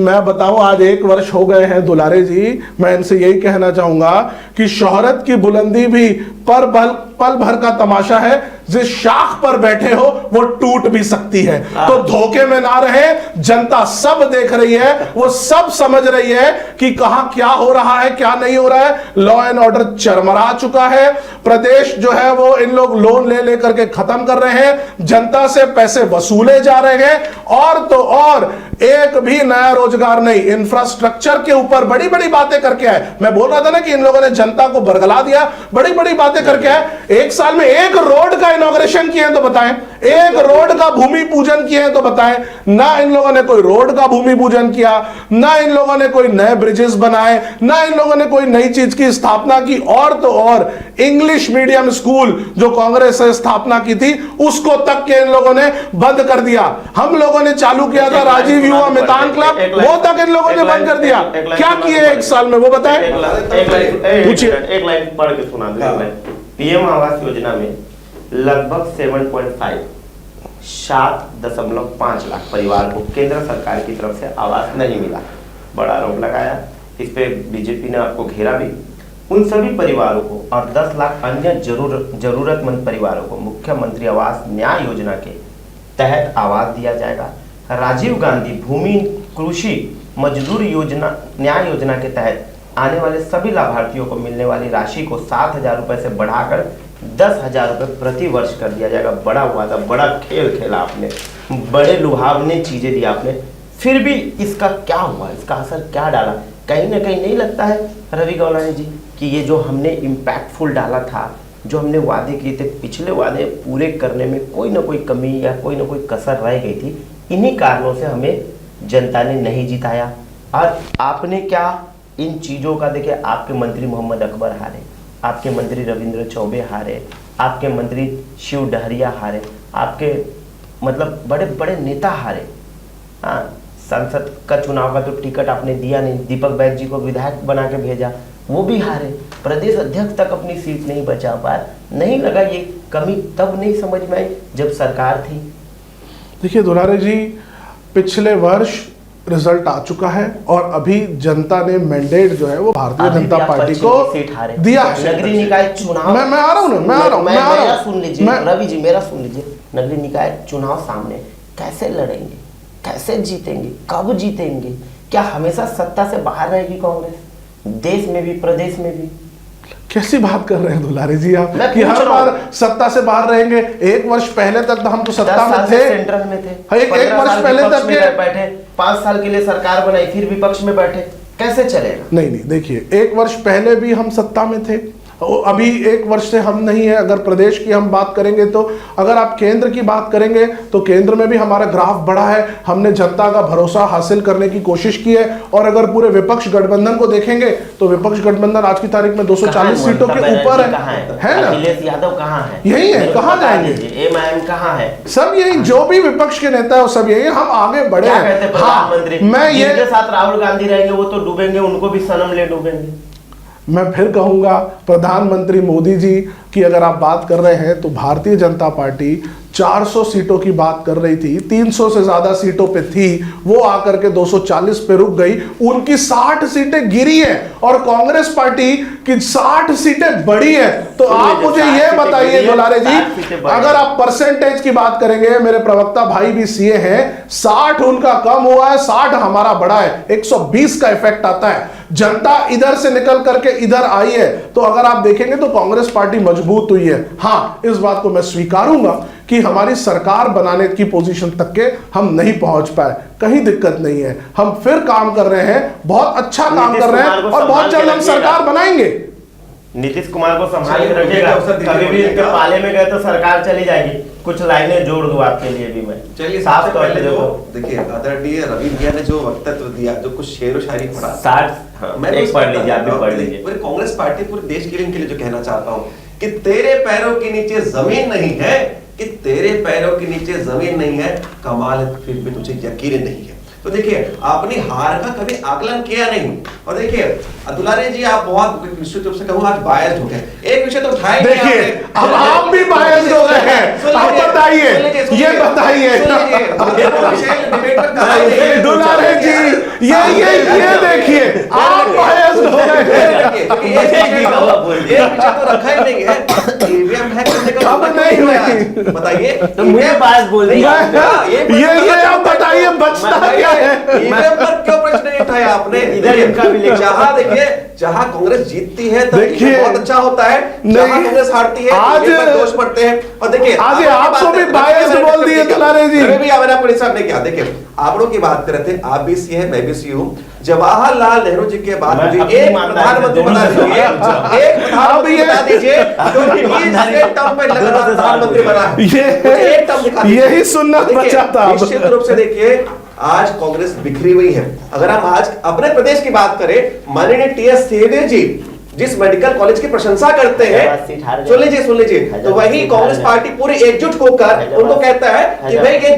मैं बताऊं आज 1 वर्ष हो गए हैं दुलारे जी। मैं इनसे यही कहना चाहूंगा कि शोहरत की बुलंदी भी पल भर का तमाशा है, जिस शाख पर बैठे हो वो टूट भी सकती है। तो धोखे में ना रहे, जनता सब देख रही है, वो सब समझ रही है कि कहां क्या हो रहा है, क्या नहीं हो रहा है। लॉ एंड ऑर्डर चरमरा चुका है। प्रदेश जो है वो इन लोग लोन ले लेकर के खत्म कर रहे हैं, जनता से पैसे वसूले जा रहे हैं और तो और एक भी नया रोजगार नहीं। इंफ्रास्ट्रक्चर के ऊपर बड़ी बड़ी बातें करके आए। मैं बोल रहा था ना कि इन लोगों ने जनता को बरगला दिया, बड़ी बड़ी बातें करके आए। 1 साल में 1 रोड का इनॉग्रेशन किए हैं तो बताएं, 1 रोड का भूमि पूजन किए हैं तो बताएं। ना इन लोगों ने कोई रोड का भूमि पूजन किया, ना इन लोगों ने कोई नए ब्रिजेस बनाए, ना इन लोगों ने कोई नई चीज की स्थापना की। और तो और इंग्लिश मीडियम स्कूल जो कांग्रेस ने स्थापना की थी उसको तक के इन लोगों ने बंद कर दिया। हम लोगों ने चालू किया था राजीव युवा मितान क्लब, वो तक इन लोगों ने बंद कर दिया। क्या किए 1 साल में वो बताएं। पूछिए, एक लाइन पढ़ के सुना दूं। पीएम आवास योजना में लगभग 7.5 लाख परिवार को केंद्र सरकार की तरफ से आवास नहीं मिला। बड़ा आरोप लगाया, इस पे बीजेपी ने आपको घेरा भी। उन सभी परिवारों को और 10 लाख अन्य जरूरतमंद परिवारों को मुख्यमंत्री आवास न्याय योजना के तहत आवास दिया जाएगा। राजीव गांधी भूमि कृषि मजदूर योजना न्याय योजना के तहत आने वाले सभी लाभार्थियों को मिलने वाली राशि को 7,000 रुपए से बढ़ाकर 10,000 रुपए प्रति वर्ष कर दिया जाएगा। बड़ा वादा, बड़ा खेल खेला आपने, बड़े लुभावने चीजें दी आपने, फिर भी इसका क्या हुआ, इसका असर क्या डाला? कहीं ना कहीं नहीं लगता है रवि गौलानी जी कि ये जो हमने इम्पैक्टफुल डाला था, जो हमने वादे किए थे, पिछले वादे पूरे करने में कोई ना कोई कमी या कोई ना कोई कसर रह गई थी, इन्हीं कारणों से हमें जनता ने नहीं जिताया। और आपने क्या इन चीज़ों का, देखिए आपके मंत्री मोहम्मद अकबर हारे, आपके मंत्री रविंद्र चौबे हारे, आपके मंत्री शिव डहरिया हारे, आपके मतलब बड़े बड़े नेता हारे। हाँ, संसद का चुनाव का तो टिकट आपने दिया नहीं, दीपक बैद जी को विधायक बना के भेजा, वो भी हारे। प्रदेश अध्यक्ष तक अपनी सीट नहीं बचा पाए। नहीं लगा ये कमी तब नहीं समझ में आई जब सरकार थी? देखिए दुलारे जी, पिछले वर्ष रिजल्ट आ चुका है और अभी जनता ने मैंडेट जो है वो भारतीय जनता पार्टी को दिया है। नगरीय निकाय चुनाव, मैं आ रहा हूँ ना, मेरा सुन लीजिए रवि जी, मेरा सुन लीजिए। नगरीय निकाय चुनाव सामने, कैसे लड़ेंगे, कैसे जीतेंगे, कब जीतेंगे? क्या हमेशा सत्ता से बाहर रहेगी कांग्रेस, देश में भी प्रदेश में भी? कैसी बात कर रहे हैं दुलारे जी आप कि हर बार सत्ता से बाहर रहेंगे? 1 वर्ष पहले तक तो हम तो सत्ता में थे, सेंट्रल में थे, एक वर्ष पहले तक बैठे, 5 साल के लिए सरकार बनाई, फिर विपक्ष में बैठे, कैसे चलेगा? नहीं, देखिए 1 वर्ष पहले भी हम सत्ता में थे, अभी 1 वर्ष से हम नहीं है। अगर प्रदेश की हम बात करेंगे तो अगर आप केंद्र की बात करेंगे तो केंद्र में भी हमारा ग्राफ बढ़ा है, हमने जनता का भरोसा हासिल करने की कोशिश की है। और अगर पूरे विपक्ष गठबंधन को देखेंगे तो विपक्ष गठबंधन आज की तारीख में 240 सीटों के ऊपर है ना। अखिलेश यादव कहाँ है? यही है, कहाँ जाएंगे? एमआईएम कहाँ है? सब यही, जो भी विपक्ष के नेता है वो सब यही, हम आगे बढ़े क्या हैं। कहते हैं प्रधानमंत्री? मैं ये जिनके साथ राहुल गांधी रहेंगे वो तो डूबेंगे, उनको भी सनम ले डूबेंगे। मैं फिर कहूंगा प्रधानमंत्री मोदी जी की अगर आप बात कर रहे हैं तो भारतीय जनता पार्टी 400 सीटों की बात कर रही थी, 300 से ज्यादा सीटों पे थी, वो आकर के 240 पे रुक गई। उनकी 60 सीटें गिरी हैं और कांग्रेस पार्टी की 60 सीटें बढ़ी हैं। तो आप मुझे ये बताइए दुलारे जी, अगर आप परसेंटेज की बात करेंगे, मेरे प्रवक्ता भाई भी सीए हैं, 60 उनका कम हुआ है, 60 हमारा बढ़ा है, 120 का इफेक्ट आता है। जनता इधर से निकल करके इधर आई है, तो अगर आप देखेंगे तो कांग्रेस पार्टी मजबूत हुई है। हाँ, इस बात को मैं स्वीकारूंगा कि हमारी सरकार बनाने की पोजीशन तक के हम नहीं पहुंच पाए, कहीं दिक्कत नहीं है, हम फिर काम कर रहे हैं, बहुत अच्छा काम कर रहे हैं और बहुत जल्द हम सरकार बनाएंगे। नीतीश कुमार को संभाल के रखिएगा, कभी भी इनके पाले में गए तो सरकार चली जाएगी। कुछ लाइनें जोड़ दूं आपके लिए भी मैं। चलिए, साफ तौर पे देखिए आदरणीय रवि भैया ने जो वक्तव्य दिया, जो कुछ शेर व शायरी पढ़ा, 60 मैं एक पढ़ लीजिए, आप भी पढ़ लीजिए। पूरी कांग्रेस पार्टी पूरे देश के लिए जो कहना चाहता हूँ कि तेरे पैरों के नीचे जमीन नहीं है, कि तेरे पैरों के नीचे जमीन नहीं है, कमाल फिर भी तुझे यकीन नहीं है। तो देखिए, आपने हार का कभी आकलन किया नहीं। और देखिए दुलारे जी, आप बहुत निश्चित रूप से कहूँ आज बायस्ड हो गए। एक विषय तो उठाए, देखिए अब आप भी बायस्ड हो गए हैं, आप बताइए, ये बताइए दुलारे जी, ये देखिए आप बायस्ड हो गए हैं। एक विषय तो रखा ही नहीं है, ईवीएम हैक करने का अब नहीं बताइए, तो मुझे बात बोल रही है, ये आप बताइए बचता क्या है? ईवीएम पर क्यों प्रश्न नहीं उठाया आपने? इधर इनका भी लेकर जहां देखिए, जहां कांग्रेस जीतती है तब देखिए, बहुत अच्छा होता है, जहां कांग्रेस हारती है आज पर दोष पड़ते हैं। और देखिए आज आपको भी बायस्ड बोल दिए दुलारे जी। भी मैंने अपने हिसाब ने क्या, देखिए आंकड़ों की बात कर रहे थे, आप भी सी है, मैं भी सी हूं। जवाहरलाल नेहरू जी के बाद मुझे एक प्रधानमंत्री बता दीजिए, एक प्रधानमंत्री बता दीजिए जो 20 टर्म में लगातार प्रधानमंत्री बना है, एक टर्म दिखा दीजिए। यही सुनना बचा था। निश्चित रूप से देखिए, आज कांग्रेस बिखरी हुई है। अगर हम आज अपने प्रदेश की बात करें, माननीय टीएस सिंहदेव जी जिस मेडिकल कॉलेज की प्रशंसा करते हैं, सुन लीजिए, तो वही कांग्रेस पार्टी पूरी एकजुट होकर उनको कहता है कि भाई ये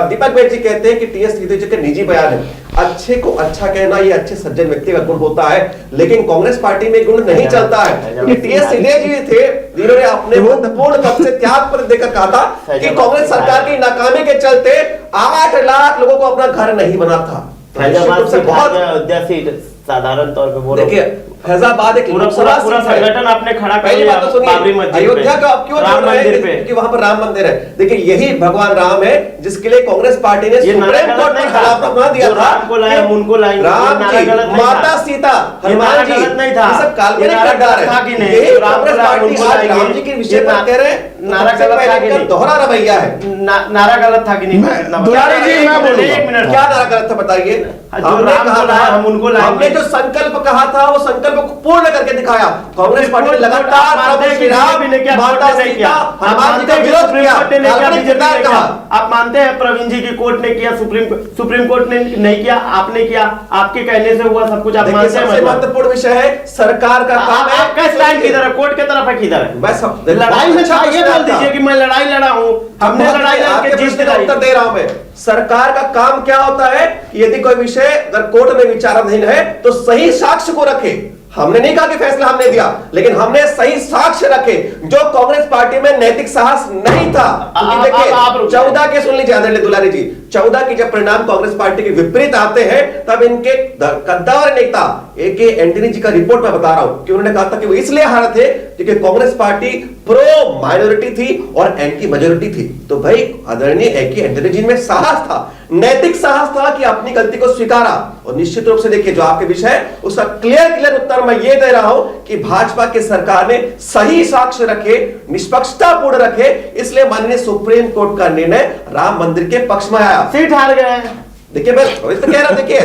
दीपक बैठ जी कहते हैं कि टीएस सिंहदेव जी के निजी बयान है। अच्छे को अच्छा कहना ये अच्छे सज्जन व्यक्ति का गुण होता है, लेकिन कांग्रेस पार्टी में गुण नहीं चलता है। ये टीएस सिंहदेव जी थे जिन्होंने अपने महत्वपूर्ण पद से त्याग पर देकर कहा था कि कांग्रेस सरकार की नाकामी के चलते 8 लाख लोगों को अपना घर नहीं बना था। बहुत साधारण तौर पे बोलो, देखिए फैजाबाद एक पूरा संगठन आपने खड़ा कर पहली लिया बात तो सुनिए, बाबरी मस्जिद अयोध्या का आप क्यों राम मंदिर पे, क्योंकि वहां पर राम मंदिर है। देखिए यही भगवान राम है जिसके लिए कांग्रेस पार्टी ने सुप्रीम कोर्ट में खिलाफतनामा दिया था। राम को लाए हम उनको लाएंगे, राम जी, माता सीता, हनुमान जी, नहीं था, ये सब काल्पनिक किरदार है। यही कांग्रेस पार्टी आज राम जी के विषय पर कह रहे हैं, नारा गलत था कि नहीं, दोहरा रवैया है। नारा गलत था कि नहीं? दुलारे जी मैं बोलूंगा, एक मिनट, क्या नारा गलत था बताइए? हमने कहा था, हम उनको लाएंगे, हमने जो संकल्प कहा था वो संकल्प को पूर्ण करके दिखाया। कांग्रेस पार्टी ने लगातार प्रभु श्री राम, माता सीता, हनुमान जी का विरोध किया, काल्पनिक किरदार कहा। आप मानते हैं प्रवीण जी की कोर्ट ने किया, सुप्रीम कोर्ट ने नहीं किया, आपने किया, आपके कहने से हुआ सब कुछ, आप मानते हैं? सबसे महत्वपूर्ण विषय है सरकार का काम है। आपका स्टैंड किधर है? कोर्ट की तरफ है किधर है? मैं सब लड़ाई में था, ये बोल दीजिए कि मैं लड़ाई लड़ा हूं, हमने लड़ाई लड़के जीत दिलाई। उत्तर दे रहा हूं मैं। सरकार का काम क्या होता है? यदि कोई विषय अगर कोर्ट में विचाराधीन है तो सही साक्ष्य को रखे। हमने नहीं कहा कि फैसला हमने दिया, लेकिन हमने सही साक्ष्य रखे, जो कांग्रेस पार्टी में नैतिक साहस नहीं था। देखिए 14 के सुन लीजिए आदरणीय दुलारी जी, 14 के जब परिणाम कांग्रेस पार्टी के विपरीत आते हैं तब इनके कद्दावर नेता AK एंटनी जी का रिपोर्ट में बता रहा हूं कि उन्होंने कहा था कि वो इसलिए हारे थे क्योंकि कांग्रेस पार्टी प्रो माइनॉरिटी थी और एंटी मेजॉरिटी थी। तो भाई आदरणीय AK एंटनी जी में साहस था, नैतिक साहस था कि अपनी गलती को स्वीकारा। और निश्चित रूप से देखिए जो आपके विषय उसका क्लियर उत्तर मैं ये दे रहा हूं कि भाजपा की सरकार ने सही साक्ष्य रखे, निष्पक्षता पूर्ण रखे, इसलिए माननीय सुप्रीम कोर्ट का निर्णय राम मंदिर के पक्ष में आया। सीट हार गए। देखिए मैं तो कह रहा, देखिए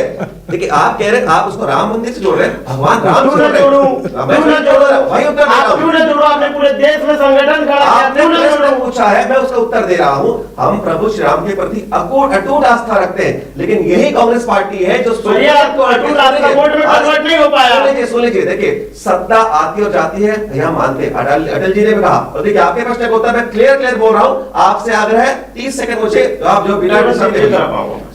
देखिए आप कह रहे हैं आप उसको राम मंदिर से जोड़ रहे हैं, भगवान राम क्यों से ना जोड़ रहे हैं। जोड़ूं? मैं क्यों ना जोड़ रहा हूं, जोड़ूं? वही उत्तर दे रहा आप हूं। क्यों ना जोड़ो? आपने पूरे देश में संगठन खड़ा किया, आपने क्यों ना प्रश्न जोड़ो? पूछा है, मैं उसका उत्तर दे रहा हूं। हम प्रभु श्री राम के प्रति अटूट आस्था रखते हैं, लेकिन यही कांग्रेस पार्टी है जो ये आपको अटूट आस्था वोट में कन्वर्ट नहीं हो पाया। सुन लीजिए, देखिए सत्ता आती और जाती है, यह मानते हैं। अटल जी ने भी कहा, और देखिए आपके प्रश्न का उत्तर मैं क्लियर बोल रहा हूं। आपसे आग्रह है 30 सेकंड मुझे आप जो बिना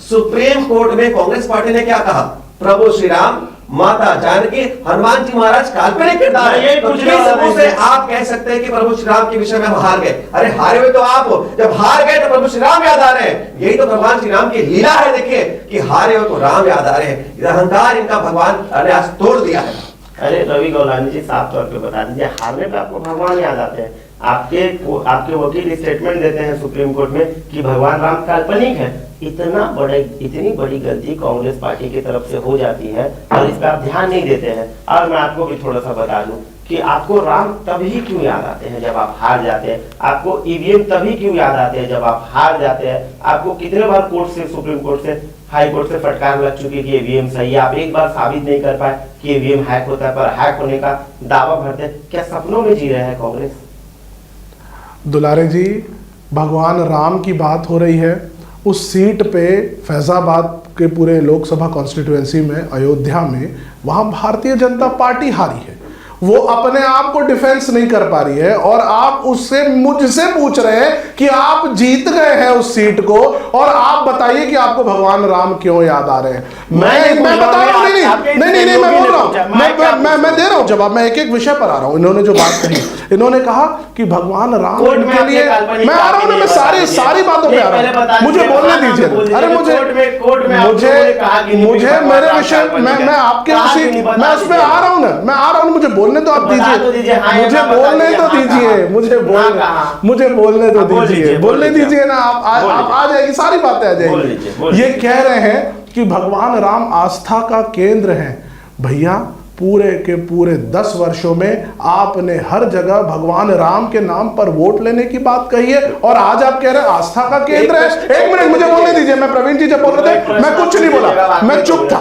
सुप्रीम कोर्ट में कांग्रेस पार्टी ने क्या कहा? प्रभु श्री राम, माता जानकी, हनुमान जी महाराज काल्पनिक किरदार है। तो किस सबूत से आप कह सकते हैं कि प्रभु श्री राम के विषय में हम हार गए? अरे हारे हुए तो आप हो, जब हार गए तो प्रभु श्री राम याद आ रहे हैं। यही तो भगवान श्री राम की लीला है। देखिए कि हारे हुए को राम याद आ रहे हैं। अहंकार इनका भगवान ने आज तोड़ दिया है। अरे रवि गौलानी जी, साफ तौर पे बता दीजिए, हारने पे आपको भगवान याद आते हैं? आपके वकील स्टेटमेंट देते हैं सुप्रीम कोर्ट में कि भगवान राम काल्पनिक है। इतनी बड़ी गलती कांग्रेस पार्टी की तरफ से हो जाती है और इस पर आप ध्यान नहीं देते हैं। और मैं आपको भी थोड़ा सा बता दूं कि आपको राम तभी क्यों याद आते हैं जब आप हार जाते हैं। आपको ईवीएम तभी क्यों याद आते हैं जब आप हार जाते हैं। आपको कितने बार कोर्ट से, सुप्रीम कोर्ट से, हाई कोर्ट से फटकार लग चुकी है कि ईवीएम सही है। आप एक बार साबित नहीं कर पाए कि ईवीएम हैक होता है, पर हैक होने का दावा भरते हैं। क्या सपनों में जी रहे हैं कांग्रेस? दुलारे जी, भगवान राम की बात हो रही है। उस सीट पे फैजाबाद के पूरे लोकसभा कॉन्स्टिट्यूएंसी में, अयोध्या में, वहां भारतीय जनता पार्टी हारी है। वो अपने आप को डिफेंस नहीं कर पा रही है और आप उससे मुझसे पूछ रहे हैं कि आप जीत गए हैं उस सीट को और आप बताइए कि आपको भगवान राम क्यों याद आ रहे हैं। मैं बता रहा हूं, नहीं, मैं बोल रहा हूं, मैं दे रहा हूं जवाब। मैं एक एक विषय पर आ रहा हूं। इन्होंने जो बात कही, इन्होंने कहा कि भगवान राम के लिए, मैं आ रहा हूं ना, मैं सारी बातों पे आ रहा हूं, मुझे बोलने दीजिए। अरे मुझे मेरे विषय, मैं आपके मैं उस पर आ रहा हूं ना, मैं आ रहा हूं, मुझे बोलने तो आप दीजिए, मुझे बोलने तो दीजिए, मुझे बोलने तो दीजिए, बोलने दीजिए ना। आप आ जाएगी, सारी बातें आ जाएगी। ये कह रहे हैं कि भगवान राम आस्था का केंद्र है। भैया, पूरे के पूरे 10 वर्षों में आपने हर जगह भगवान राम के नाम पर वोट लेने की बात कही है और आज आप कह रहे हैं आस्था का केंद्र है। एक मिनट मुझे बोलने दीजिए। मैं प्रवीण जी जब बोल रहे थे मैं कुछ नहीं बोला, मैं चुप था।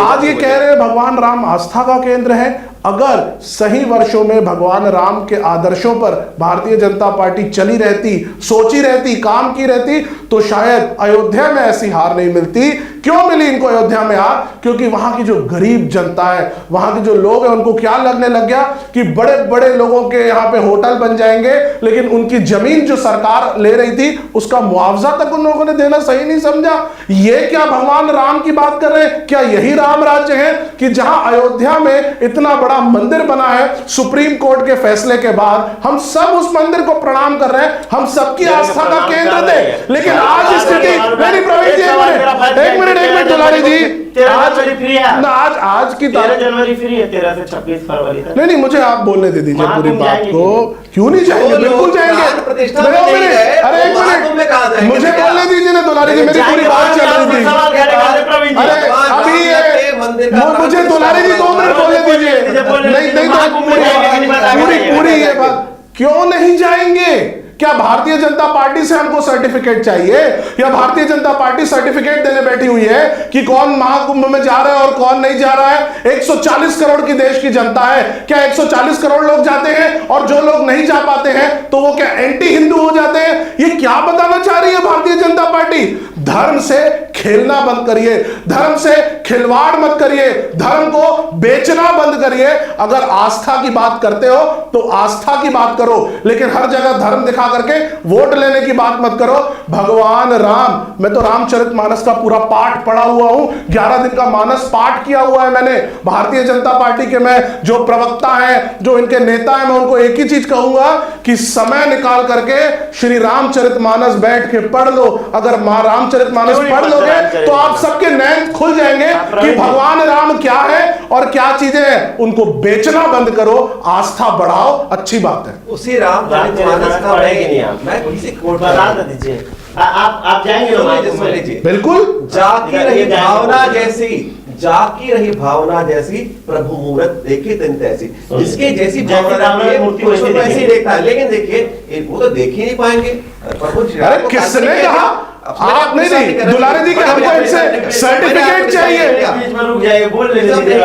आज ये कह रहे हैं भगवान राम आस्था का केंद्र है। अगर सही वर्षों में भगवान राम के आदर्शों पर भारतीय जनता पार्टी चली रहती, सोची रहती, काम की रहती, तो शायद अयोध्या में ऐसी हार नहीं मिलती। क्यों मिली इनको अयोध्या में हार? क्योंकि वहां की जो गरीब जनता है, वहां के जो लोग हैं, उनको क्या लगने लग गया कि बड़े बड़े लोगों के यहाँ पे होटल बन जाएंगे, लेकिन उनकी जमीन जो सरकार ले रही थी उसका मुआवजा तक उन लोगों ने देना सही नहीं समझा। ये क्या भगवान राम की बात कर रहे हैं? क्या यही राम राज्य है कि जहां अयोध्या में इतना बड़ा मंदिर बना है, सुप्रीम कोर्ट के फैसले के बाद हम सब उस मंदिर को प्रणाम कर रहे हैं, हम सबकी आस्था का केंद्र थे। लेकिन आज स्थिति, नहीं प्रवीण जी, एक मिनट दुलारी जी, आज की 13 जनवरी फ्री है, 13 से 26 फरवरी तक। नहीं, मुझे आप बोलने दे दीजिए पूरी बात को। क्यों नहीं जाएंगे? बिल्कुल जाएंगे। अरे एक मिनट, मुझे बोलने दीजिए ना दुलारी जी, मेरी पूरी बात चल रही थी। अरे अभी मुझे दुलारी जी 2 मिनट बोलने दीजिए। नहीं, पूरी ये बात, क्यों नहीं जाएंगे? क्या भारतीय जनता पार्टी से हमको सर्टिफिकेट चाहिए या भारतीय जनता पार्टी सर्टिफिकेट देने बैठी हुई है कि कौन महाकुंभ में जा रहा है और कौन नहीं जा रहा है? 140 करोड़ की देश की जनता है। क्या 140 करोड़ लोग जाते हैं और जो लोग नहीं जा पाते हैं तो वो क्या एंटी हिंदू हो जाते हैं? ये क्या बताना चाह रही है भारतीय जनता पार्टी? धर्म से खेलना बंद करिए, धर्म से खिलवाड़ मत करिए, धर्म को बेचना बंद करिए। अगर आस्था की बात करते हो तो आस्था की बात करो, लेकिन हर जगह धर्म दिखा करके वोट लेने की बात मत करो। भगवान राम, मैं तो रामचरितमानस का पूरा पाठ पढ़ा हुआ हूं, 11 दिन का मानस पाठ किया हुआ है मैंने। भारतीय जनता पार्टी के मैं जो प्रवक्ता हैं, जो इनके नेता हैं, मैं उनको एक ही चीज कहूंगा कि समय निकाल करके श्री रामचरितमानस बैठ के पढ़ लो। अगर रामचरितमानस पढ़ लोगे तो आप सबके नैन खुल जाएंगे कि भगवान राम क्या है और क्या चीजें हैं। उनको बेचना बंद करो, आस्था बढ़ाओ, अच्छी बात है। उसी रामचरितमानस का मैं किसी कोर्ट बता दीजिए, आप जाएंगे? बिल्कुल। जाकी रही भावना जैसी प्रभु मूरत देखे दिन तैसी। जिसके जैसी भावना वैसे ही देखता है, लेकिन देखिए वो तो देख ही नहीं पाएंगे। अरे किसने कहा? आप नहीं, दुलारे जी के हमको इनसे सर्टिफिकेट चाहिए। बीच में रुक जाइए, बोल लीजिए।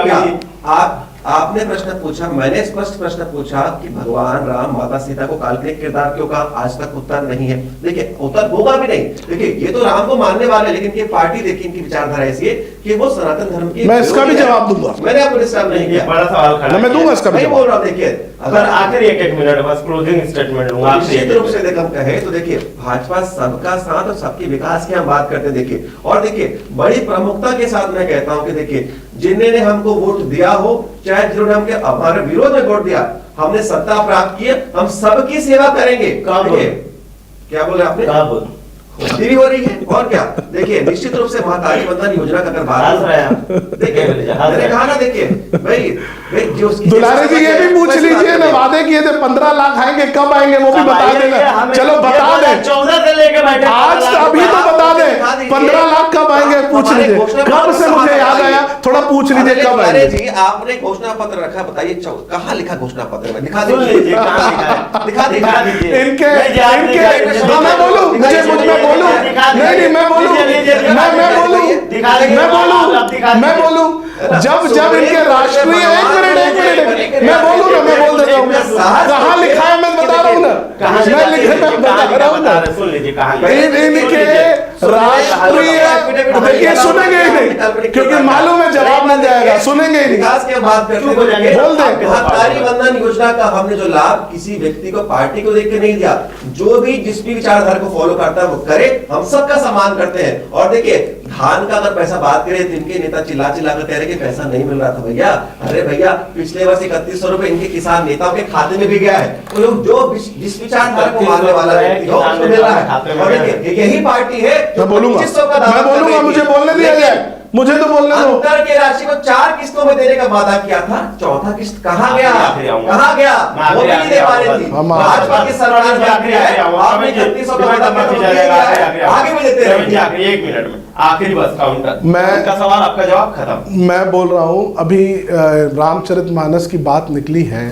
आपने प्रश्न पूछा, मैंने स्पष्ट प्रश्न पूछा कि भगवान राम माता सीता को काल्पनिक किरदार क्यों कहा, आज तक उत्तर नहीं है। देखिए उत्तर होगा भी नहीं। देखिए ये तो राम को मानने वाले, लेकिन ये पार्टी देखिए इनकी विचारधारा ऐसी है कि वो सनातन धर्म की। मैं इसका भी जवाब दूंगा, मैंने आपको डिस्टर्ब नहीं किया, बड़ा सवाल खड़ा मैं दूंगा इसका भी नहीं जवाब। बोल रहा हूं। देखिए अगर आखिर एक मिनट बस क्लोजिंग स्टेटमेंट लूंगा निश्चित रूप से देखो हम कहे तो देखिए भाजपा सबका साथ और सबके विकास की हम बात करते हैं। देखिए और देखिए बड़ी प्रमुखता के साथ मैं कहता हूं कि देखिए जिन्होंने हमको वोट दिया हो, चाहे जिन्होंने हमके हमारे विरोध में वोट दिया, हमने सत्ता प्राप्त की, हम सबकी सेवा करेंगे। क्या बोले आपने? टीवी हो रही है और क्या। देखिए निश्चित रूप से महाकाली बंधन योजना का अगर बात देखिए मैंने कहा ना, देखिए भाई जो दुलारे जी ये भी पूछ लीजिए ना, वादे किए थे 15 लाख आएंगे, कब आएंगे वो भी बता देना। चलो बता दें, 14 से लेके बैठे आज अभी तो बता दें 15 लाख कब आएंगे, पूछ लीजिए। कब से मुझे याद आया, थोड़ा पूछ लीजिए कब आएंगे जी। आपने घोषणा पत्र रखा, बताइए कहाँ लिखा घोषणा पत्र में? दिखा सुन लीजिए कहाँ लिखा है, दिखा दीजिए। इनके मैं बोलूं, मुझे बोलूं, नहीं मैं बोलूं जब इनके राष्ट्रीय, एक मिनट मैं बोलूं ना, मैं बोल देता हूँ कहाँ लिखा है, मैं बता रहा हूँ ना, मैं लिख रहा हूँ ना। इनके राष्ट्रीय, देखिए सुनेंगे ही नहीं क्योंकि मालूम है जवाब मिल जाएगा, सुनेंगे ही नहीं। विकास की बात करते हुए बोल दे। महाकाली बंधन योजना का हमने जो लाभ किसी व्यक्ति को, पार्टी को देख के नहीं दिया, जो भी जिस भी विचारधारा को फॉलो करता है वो करे, हम सबका सम्मान करते हैं। और देखिए धान का अगर पैसा बात करें तो इनके नेता चिल्ला चिल्ला कर कह रहे कि पैसा नहीं मिल रहा था भैया। अरे भैया पिछले वर्ष 3100 रुपए इनके किसान नेताओं के खाते में भी गया है। तो जो जिस विचारधारा को मानने वाला व्यक्ति हो उसको मिल रहा है। और देखिए यही पार्टी है मैं बोलूंगा, मुझे बोलने दिया जाए, मुझे तो बोलने दो। अंतर की राशि को 4 किस्तों में देने का वादा किया था, चौथा किस्त कहाँ गया? कहाँ गया? वो भी नहीं दे पा रही थी भाजपा की सरकार में। आपने 3600 का वादा किया, आगे भी देते रहे। 1 मिनट में आखिरी बस काउंटर, मैं का सवाल आपका जवाब खत्म। मैं बोल रहा हूँ अभी रामचरितमानस की बात निकली है,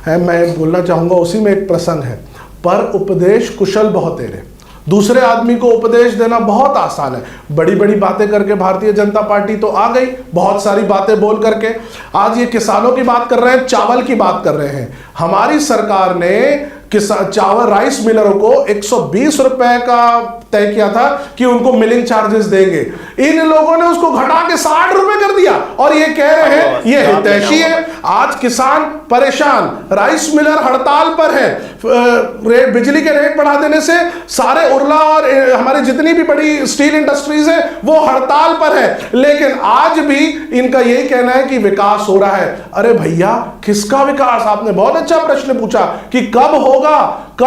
मैं बोलना चाहूंगा उसी में एक प्रसंग है, पर उपदेश कुशल बहुत तेरे। दूसरे आदमी को उपदेश देना बहुत आसान है। बड़ी बड़ी बातें करके भारतीय जनता पार्टी तो आ गई, बहुत सारी बातें बोल करके। आज ये किसानों की बात कर रहे हैं, चावल की बात कर रहे हैं। हमारी सरकार ने चावल राइस मिलरों को 120 रुपए का तय किया था कि उनको मिलिंग चार्जेस देंगे। इन लोगों ने उसको घटा के 60 रुपए कर दिया और ये कह रहे हैं ये हितैषी है। आज किसान परेशान, राइस मिलर हड़ताल पर है। बिजली के रेट बढ़ा देने से सारे उर्ला और हमारी जितनी भी बड़ी स्टील इंडस्ट्रीज है वो हड़ताल पर है। लेकिन आज भी इनका यही कहना है कि विकास हो रहा है। अरे भैया किसका विकास? आपने बहुत अच्छा प्रश्न पूछा कि कब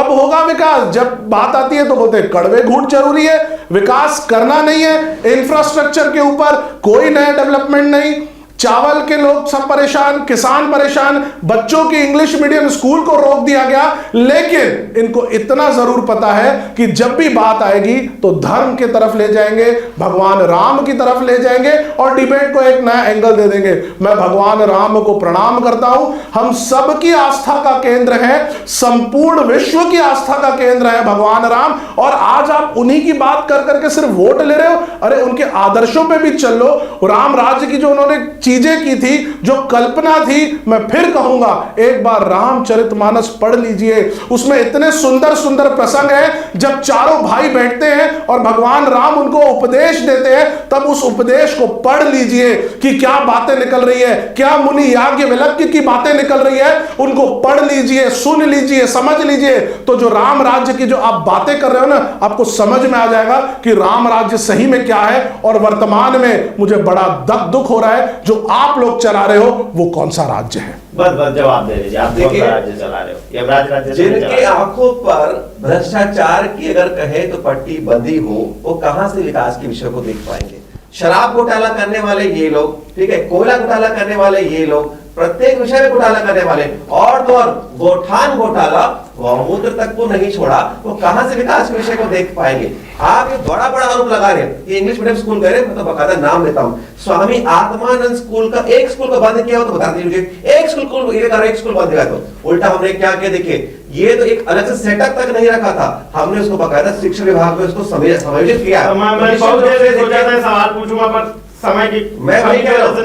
होगा विकास। जब बात आती है तो बोलते हैं कड़वे घूंट जरूरी है, विकास करना नहीं है। इंफ्रास्ट्रक्चर के ऊपर कोई नया डेवलपमेंट नहीं, चावल के लोग सब परेशान, किसान परेशान, बच्चों की इंग्लिश मीडियम स्कूल को रोक दिया गया। लेकिन इनको इतना जरूर पता है कि जब भी बात आएगी तो धर्म की तरफ ले जाएंगे, भगवान राम की तरफ ले जाएंगे और डिबेट को एक नया एंगल दे देंगे। मैं भगवान राम को प्रणाम करता हूं। हम सबकी आस्था का केंद्र है, संपूर्ण विश्व की आस्था का केंद्र है भगवान राम। और आज आप उन्हीं की बात कर करके सिर्फ वोट ले रहे हो। अरे उनके आदर्शों पे भी चल लो। राम राज्य की जो उन्होंने चीजें की थी, जो कल्पना थी, मैं फिर कहूंगा एक बार रामचरितमानस पढ़ लीजिए। उसमें इतने सुंदर सुंदर प्रसंग हैं जब चारों भाई बैठते हैं और भगवान राम उनको उपदेश देते हैं, तब उस उपदेश को पढ़ लीजिए कि क्या बातें निकल रही है, क्या मुनि याज्ञवल्क्य की बातें निकल रही है। उनको पढ़ लीजिए, सुन लीजिए, समझ लीजिए। तो जो राम राज्य की जो आप बातें कर रहे हो ना, आपको समझ में आ जाएगा कि राम राज्य सही में क्या है। और वर्तमान में मुझे बड़ा दुख हो रहा है जो आप लोग चला रहे हो वो कौन सा राज्य है। बस जवाब दे दीजिए, आप कौन सा राज्य चला रहे हो? यमराज राज्य जिनके आंखों पर भ्रष्टाचार की अगर कहे तो पट्टी बंधी हो, वो कहां से विकास के विषय को देख पाएंगे? शराब घोटाला करने वाले ये लोग, ठीक है, कोयला घोटाला करने वाले ये लोग, प्रत्येक विषय में घोटाला करने वाले, और तो और गोठान घोटाला ब्रह्मपुत्र तक को नहीं छोड़ा, वो कहां से विकास के विषय को देख पाएंगे। आप ये बड़ा बड़ा आरोप लगा रहे हैं कि इंग्लिश मीडियम स्कूल गए, मैं तो बकायदा नाम लेता हूं, स्वामी आत्मानंद स्कूल का एक स्कूल को बंद किया हो तो बता दीजिए, एक स्कूल एक स्कूल बंद किया तो उल्टा हमने क्या किया, देखिए ये तो एक अलग से सेटअप तक नहीं रखा था, हमने उसको बकायदा शिक्षा विभाग में उसको समायोजित किया। मैं बहुत देर से सोचा था सवाल पूछूंगा पर समय की मैं वही कह रहा हूं,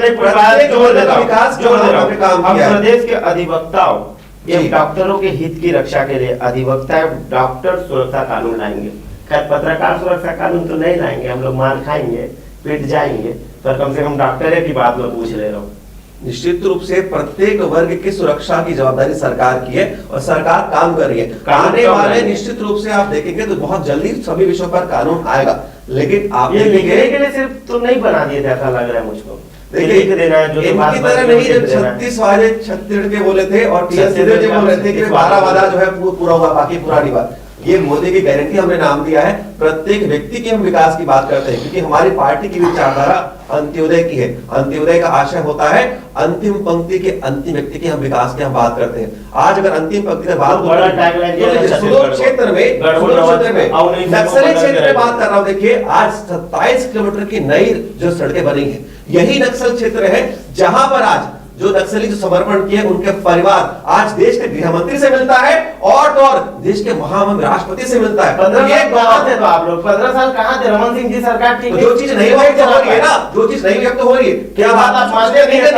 जोड़ दे रहा हूं, विकास जोड़ दे रहा हूं। काम हम किया। प्रदेश के अधिवक्ताओं जी। ये डॉक्टरों के हित की रक्षा के लिए अधिवक्ता डॉक्टर सुरक्षा कानून लाएंगे। खैर पत्रकार सुरक्षा कानून तो नहीं लाएंगे, हम लोग मार खाएंगे, पीट जाएंगे, पर कम से कम डॉक्टर की बात मैं पूछ ले रहा हूँ। निश्चित रूप से प्रत्येक वर्ग की सुरक्षा की जवाबदारी सरकार की है और सरकार काम कर रही है। आने वाले निश्चित रूप से आप देखेंगे तो बहुत जल्दी सभी विषयों पर कानून आएगा, लेकिन आप ये देखेंगे लिखने के लिए सिर्फ तो नहीं बना दिए थे, ऐसा लग रहा है मुझको। देखिए लिख देना है जो इनकी तरह नहीं, जब 36 वाले छत्तीसगढ़ के बोले थे और टीएस सिद्धू जी बोल रहे थे कि 12 वादा जो है पूरा हुआ, बाकी पूरा नहीं हुआ। ये मोदी की गारंटी हमने नाम दिया है। प्रत्येक व्यक्ति की हम विकास की बात करते हैं, क्योंकि हमारी पार्टी की विचारधारा अंत्योदय की है। अंत्योदय का आशय होता है अंतिम पंक्ति के अंतिम व्यक्ति की हम विकास की हम बात करते हैं। आज अगर अंतिम पंक्ति की बात बड़ा टैगलाइन दिया है सुदूर क्षेत्र में नक्सली क्षेत्र में बात कर रहा हूं, देखिए आज 27 किलोमीटर की नई जो सड़कें बनी है, यही नक्सल क्षेत्र है जहां पर आज जो नक्सली जो समर्पण किए उनके परिवार आज देश के गृह मंत्री से मिलता है और तो और देश के महामहिम राष्ट्रपति से मिलता है। 15 साल कहां थे तो आप लोग 15 साल कहां थे? रमन सिंह जी सरकार ठीक है, जो चीज नहीं व्यक्त हो रही है ना, जो चीज नहीं व्यक्त हो रही है, क्या बात आप मानते नहीं है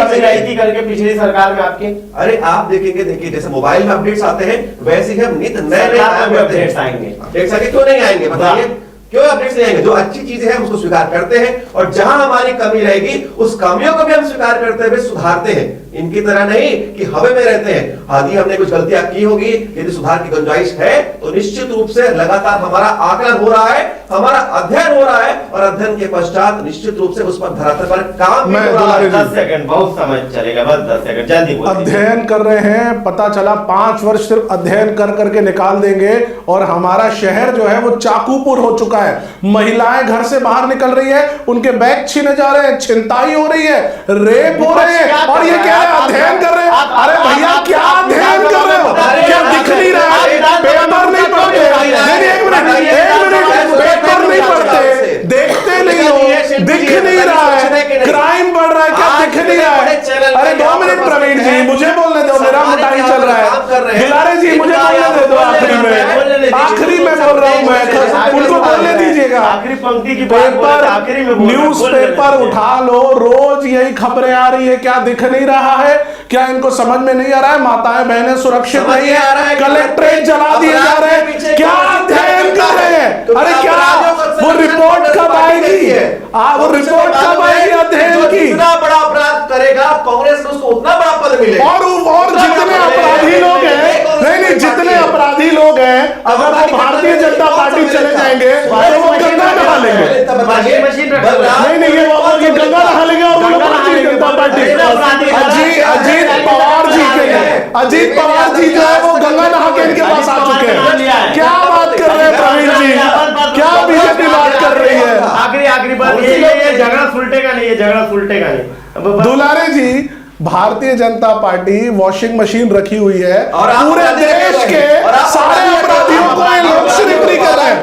करके पिछली सरकार में आपके? अरे आप देखेंगे, देखिए जैसे मोबाइल में अपडेट्स आते हैं वैसे ही हम नित नए अपडेट्स आएंगे। अपडेट्स आएंगे, क्यों नहीं आएंगे बताइए, क्यों अपडेट्स नहीं आएंगे? जो अच्छी चीजें हैं उसको स्वीकार करते हैं और जहां हमारी कमी रहेगी उस कमियों को भी हम स्वीकार करते हुए सुधारते हैं। इनकी तरह नहीं कि हवे में रहते हैं। यदि हमने कुछ गलतियां की होगी, यदि सुधार की गुंजाइश है तो निश्चित रूप से लगातार हमारा आकलन हो रहा है, हमारा अध्ययन हो रहा है और अध्ययन के पश्चात निश्चित रूप से उस पर धरातल पर काम भी हो रहा है। 10 सेकंड बहुत समय चलेगा, बस 10 सेकंड जल्दी बोलिए। अध्ययन कर रहे हैं, पता चला 5 वर्ष सिर्फ अध्ययन कर करके निकाल देंगे और हमारा शहर जो है वो चाकूपुर हो चुका है। महिलाएं घर से बाहर निकल रही है, उनके बैग छीने जा रहे हैं, छिनताई हो रही है, रेप हो रहे हैं और ये क्या अध्ययन कर रहे हैं? अरे भैया क्या अध्ययन कर रहे हो? क्या दिख नहीं रहा है? पेपर नहीं पढ़ते? एक मिनट, पेपर नहीं पढ़ते, देखते नहीं हो, दिख नहीं रहा है, क्राइम बढ़ रहा है, क्या दिख नहीं रहा है? अरे 2 मिनट प्रवीण जी, मुझे बोलने दो, मेरा टाइम चल रहा है। दुलारे जी मुझे बोलने दे दो, आखिरी में बोल रहा हूं मैं, उनको बोलने दीजिएगा। आखिरी पंक्ति की पेपर, आखिरी में न्यूज़पेपर उठा लो, रोज यही खबरें आ रही है, क्या दिख नहीं रहा है? क्या इनको समझ में नहीं आ रहा है? माताएं बहनें सुरक्षित नहीं है, कलेक्ट्रेट जला दिए जा रहे हैं, क्या अध्ययन कर रहे हैं? अरे क्या वो रिपोर्ट कब आएगी? वो रिपोर्ट कब आएगी अध्ययन की? जितना बड़ा अपराध करेगा कांग्रेस में उसको उतना बड़ा पद मिलेगा। और जितने अपराधी लोग हैं, नहीं जितने अपराधी लोग हैं, अगर वो भारतीय जनता पार्टी चले जाएंगे तो वो गंगा नहा लेंगे। नहीं ये वो गंगा नहा लेंगे और वो लोग भारतीय जनता पार्टी अजीत पवार जी जो है वो गंगा नहा के इनके पास आ चुके हैं। क्या बात कर रहे हैं प्रवीण जी? क्या बीजेपी बात कर रही है? आखिरी बात ये झगड़ा सुलटेगा नहीं, ये झगड़ा सुलटेगा नहीं। दुलारे जी, Bharatiya Janata party washing machine रखी हुई है, पूरे देश के सारे अपराधियों को ये लोग फ्री कर रहे हैं,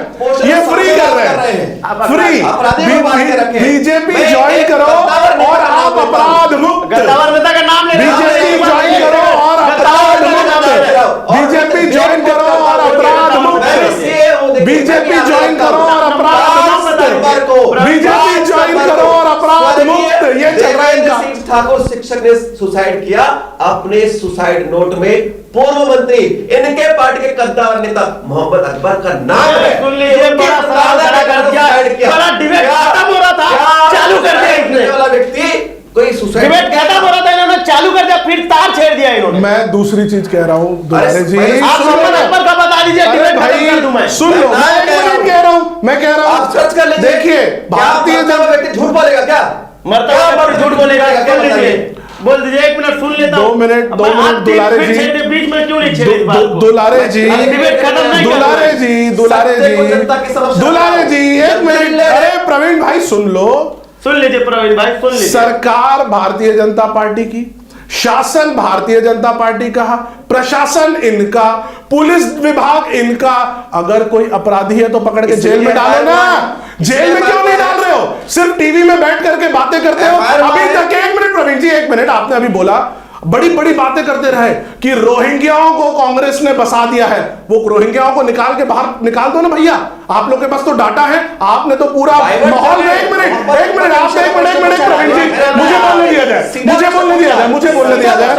ये फ्री कर रहे हैं, फ्री। बीजेपी ज्वाइन करो और आप अपराध मुक्त, बीजेपी ज्वाइन करो और अपराध मुक्त, बीजेपी ज्वाइन करो और अपराध मुक्त, बीजेपी ज्वाइन करो और अपराध मुक्त, बीजेपी ज्वाइन करो और अपराध मुक्त। ये चल रहा है इनका। ठाकुर शिक्षक ने सुसाइड किया, अपने सुसाइड नोट में पूर्व मंत्री इनके पार्टी के कद्दावर नेता मोहम्मद अकबर का नाम है। सुन लीजिए, बड़ा बड़ा डिबेट खत्म हो रहा था, चालू कर दिया इसने वाला व्यक्ति कोई सुसाइड डिबेट खत्म हो रहा था, इन्होंने चालू कर दिया, फिर तार छेड़ दिया इन्होंने। मैं दूसरी चीज कह रहा हूं दुलारे जी, आप मोहम्मद अकबर का बता दीजिए, डिबेट खत्म कर दूं मैं। सुन लो, मैं कह रहा हूं सर्च कर लीजिए। देखिए भारतीय जनता व्यक्ति झूठ बोलेगा क्या? मरतबा पर झूठ बोलेगा, बोल दीजिए 1 मिनट सुन लेता हूं। 2 मिनट दुलारे जी, बीच में क्यों नहीं छेड़े इस बात को? दुलारे जी, डिबेट खत्म नहीं, दुलारे जी, दुलारे जी 1 मिनट। अरे प्रवीण भाई सुन लो, सुन लीजिए प्रवीण भाई, सुन लीजिए। सरकार भारतीय जनता पार्टी की, शासन भारतीय जनता पार्टी का, प्रशासन इनका, पुलिस विभाग इनका। अगर कोई अपराधी है तो पकड़ के जेल में डालो ना। जेल में क्यों नहीं डाल रहे हो? सिर्फ टीवी में बैठ करके बातें करते हो। अभी तक 1 मिनट प्रवीण जी, 1 मिनट, आपने अभी बोला बड़ी बड़ी बातें करते रहे कि रोहिंग्याओं को कांग्रेस ने बसा दिया है। वो रोहिंग्याओं को निकाल के बाहर निकाल दो ना भैया, आप लोग के पास तो डाटा है, आपने तो पूरा माहौल में। 1 मिनट आप 1 मिनट प्रवीण जी, मुझे बोलने दिया जाए।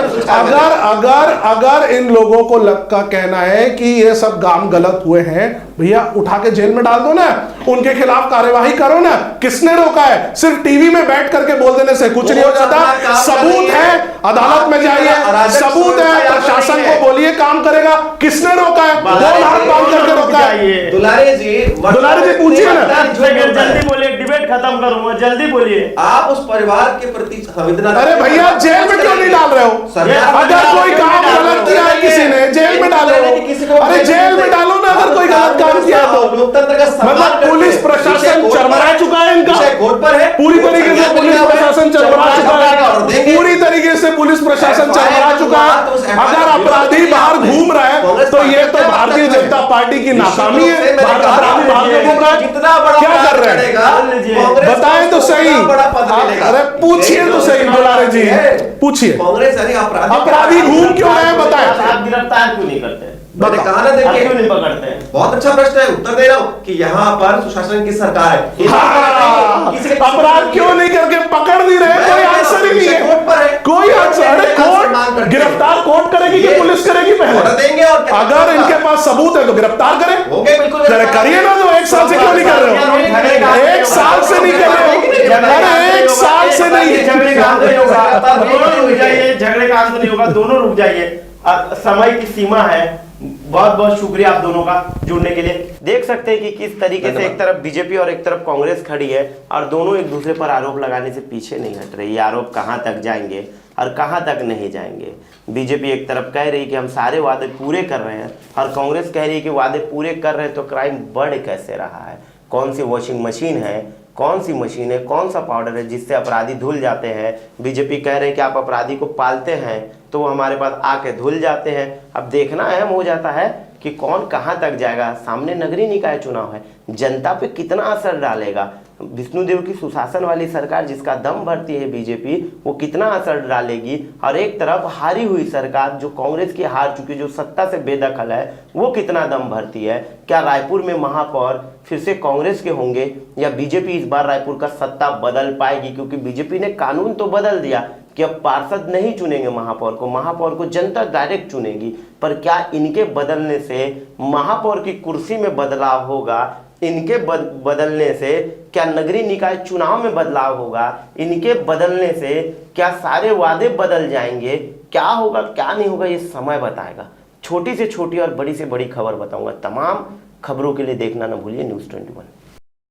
अगर इन लोगों को का कहना है कि ये सब काम गलत हुए हैं, भैया उठा के जेल में डाल दो ना, उनके खिलाफ कार्यवाही करो ना। किसने रोका है? सिर्फ टीवी में बैठ करके बोल देने से कुछ नहीं हो जाता। सबूत है, अदालत में जाइए, सबूत है, प्रशासन को बोलिए, काम करेगा। किसने रोका है? 2 लाख बांध करके रोका है। दुलारे जी पूछिए ना, जल्दी बोलिए, डिबेट खत्म करूंगा, जल्दी बोलिए। आप उस परिवार के प्रति संवेदना, अरे भैया जेल में क्यों नहीं डाल रहे हो? अगर कोई काम गलत किया है किसी ने, जेल में डालो। अरे जेल में डालो ना अगर कोई गलत काम किया है तो। लोकतंत्र का मतलब पुलिस प्रशासन चरमरा चुका है इनका, पूरी तरीके से पुलिस प्रशासन चरमरा चुका है, पूरी तरीके से पुलिस प्रशासन चरमरा चुका है। अगर अपराधी बाहर घूम रहा है तो ये तो भारतीय जनता पार्टी की नाकामी है। अपराधी बाहर घूम रहा है, कितना बड़ा क्या कर रहे हैं बताएं तो सही। अरे पूछिए तो सही दुलारे जी, पूछिए। कांग्रेस यानी अपराधी घूम क्यों रहे हैं बताएं। आप गिरफ्तार क्यों नहीं करते? मैंने कहा ना, देखिए क्यों नहीं पकड़ते हैं? बहुत अच्छा प्रश्न है, उत्तर दे रहा हूँ कि यहाँ पर सुशासन की सरकार है। अपराध क्यों नहीं करके पकड़ नहीं रहे? कोई आंसर ही नहीं है, कोई आंसर। अरे कोर्ट गिरफ्तार कोर्ट करेगी कि पुलिस करेगी? पहले देंगे, और अगर इनके पास सबूत है तो गिरफ्तार करें। बिल्कुल करिए ना। तो 1 साल से क्यों नहीं कर रहे हो? 1 साल से नहीं कर रहे हो। अरे 1 साल से नहीं। झगड़े का अंत नहीं होगा, दोनों रुक जाइए। झगड़े का अंत नहीं होगा, दोनों रुक जाइए। समय की सीमा है। बहुत बहुत शुक्रिया आप दोनों का जुड़ने के लिए। देख सकते हैं कि किस तरीके से एक तरफ बीजेपी और एक तरफ कांग्रेस खड़ी है और दोनों एक दूसरे पर आरोप लगाने से पीछे नहीं हट रही। ये आरोप कहां तक जाएंगे और कहां तक नहीं जाएंगे। बीजेपी एक तरफ कह रही कि हम सारे वादे पूरे कर रहे हैं और कांग्रेस कह रही है कि वादे पूरे कर रहे हैं तो क्राइम बढ़ कैसे रहा है। कौन सी वॉशिंग मशीन है, कौन सी मशीन है, कौन सा पाउडर है जिससे अपराधी धुल जाते हैं। बीजेपी कह रहे हैं कि आप अपराधी को पालते हैं तो वो हमारे पास आके धुल जाते हैं। अब देखना अहम हो जाता है कि कौन कहां तक जाएगा। सामने नगरीय निकाय चुनाव है, जनता पे कितना असर डालेगा। विष्णुदेव की सुशासन वाली सरकार जिसका दम भरती है बीजेपी, वो कितना असर डालेगी। और एक तरफ हारी हुई सरकार जो कांग्रेस की हार चुकी, जो सत्ता से बेदखल है, वो कितना दम भरती है। क्या रायपुर में महापौर फिर से कांग्रेस के होंगे या बीजेपी इस बार रायपुर का सत्ता बदल पाएगी? क्योंकि बीजेपी ने कानून तो बदल दिया कि अब पार्षद नहीं चुनेंगे महापौर को जनता डायरेक्ट चुनेगी। पर क्या इनके बदलने से महापौर की कुर्सी में बदलाव होगा? इनके बदलने से क्या नगरीय निकाय चुनाव में बदलाव होगा? इनके बदलने से क्या सारे वादे बदल जाएंगे? क्या होगा क्या नहीं होगा, ये समय बताएगा। छोटी से छोटी और बड़ी से बड़ी खबर बताऊंगा। तमाम खबरों के लिए देखना ना भूलिए News 21।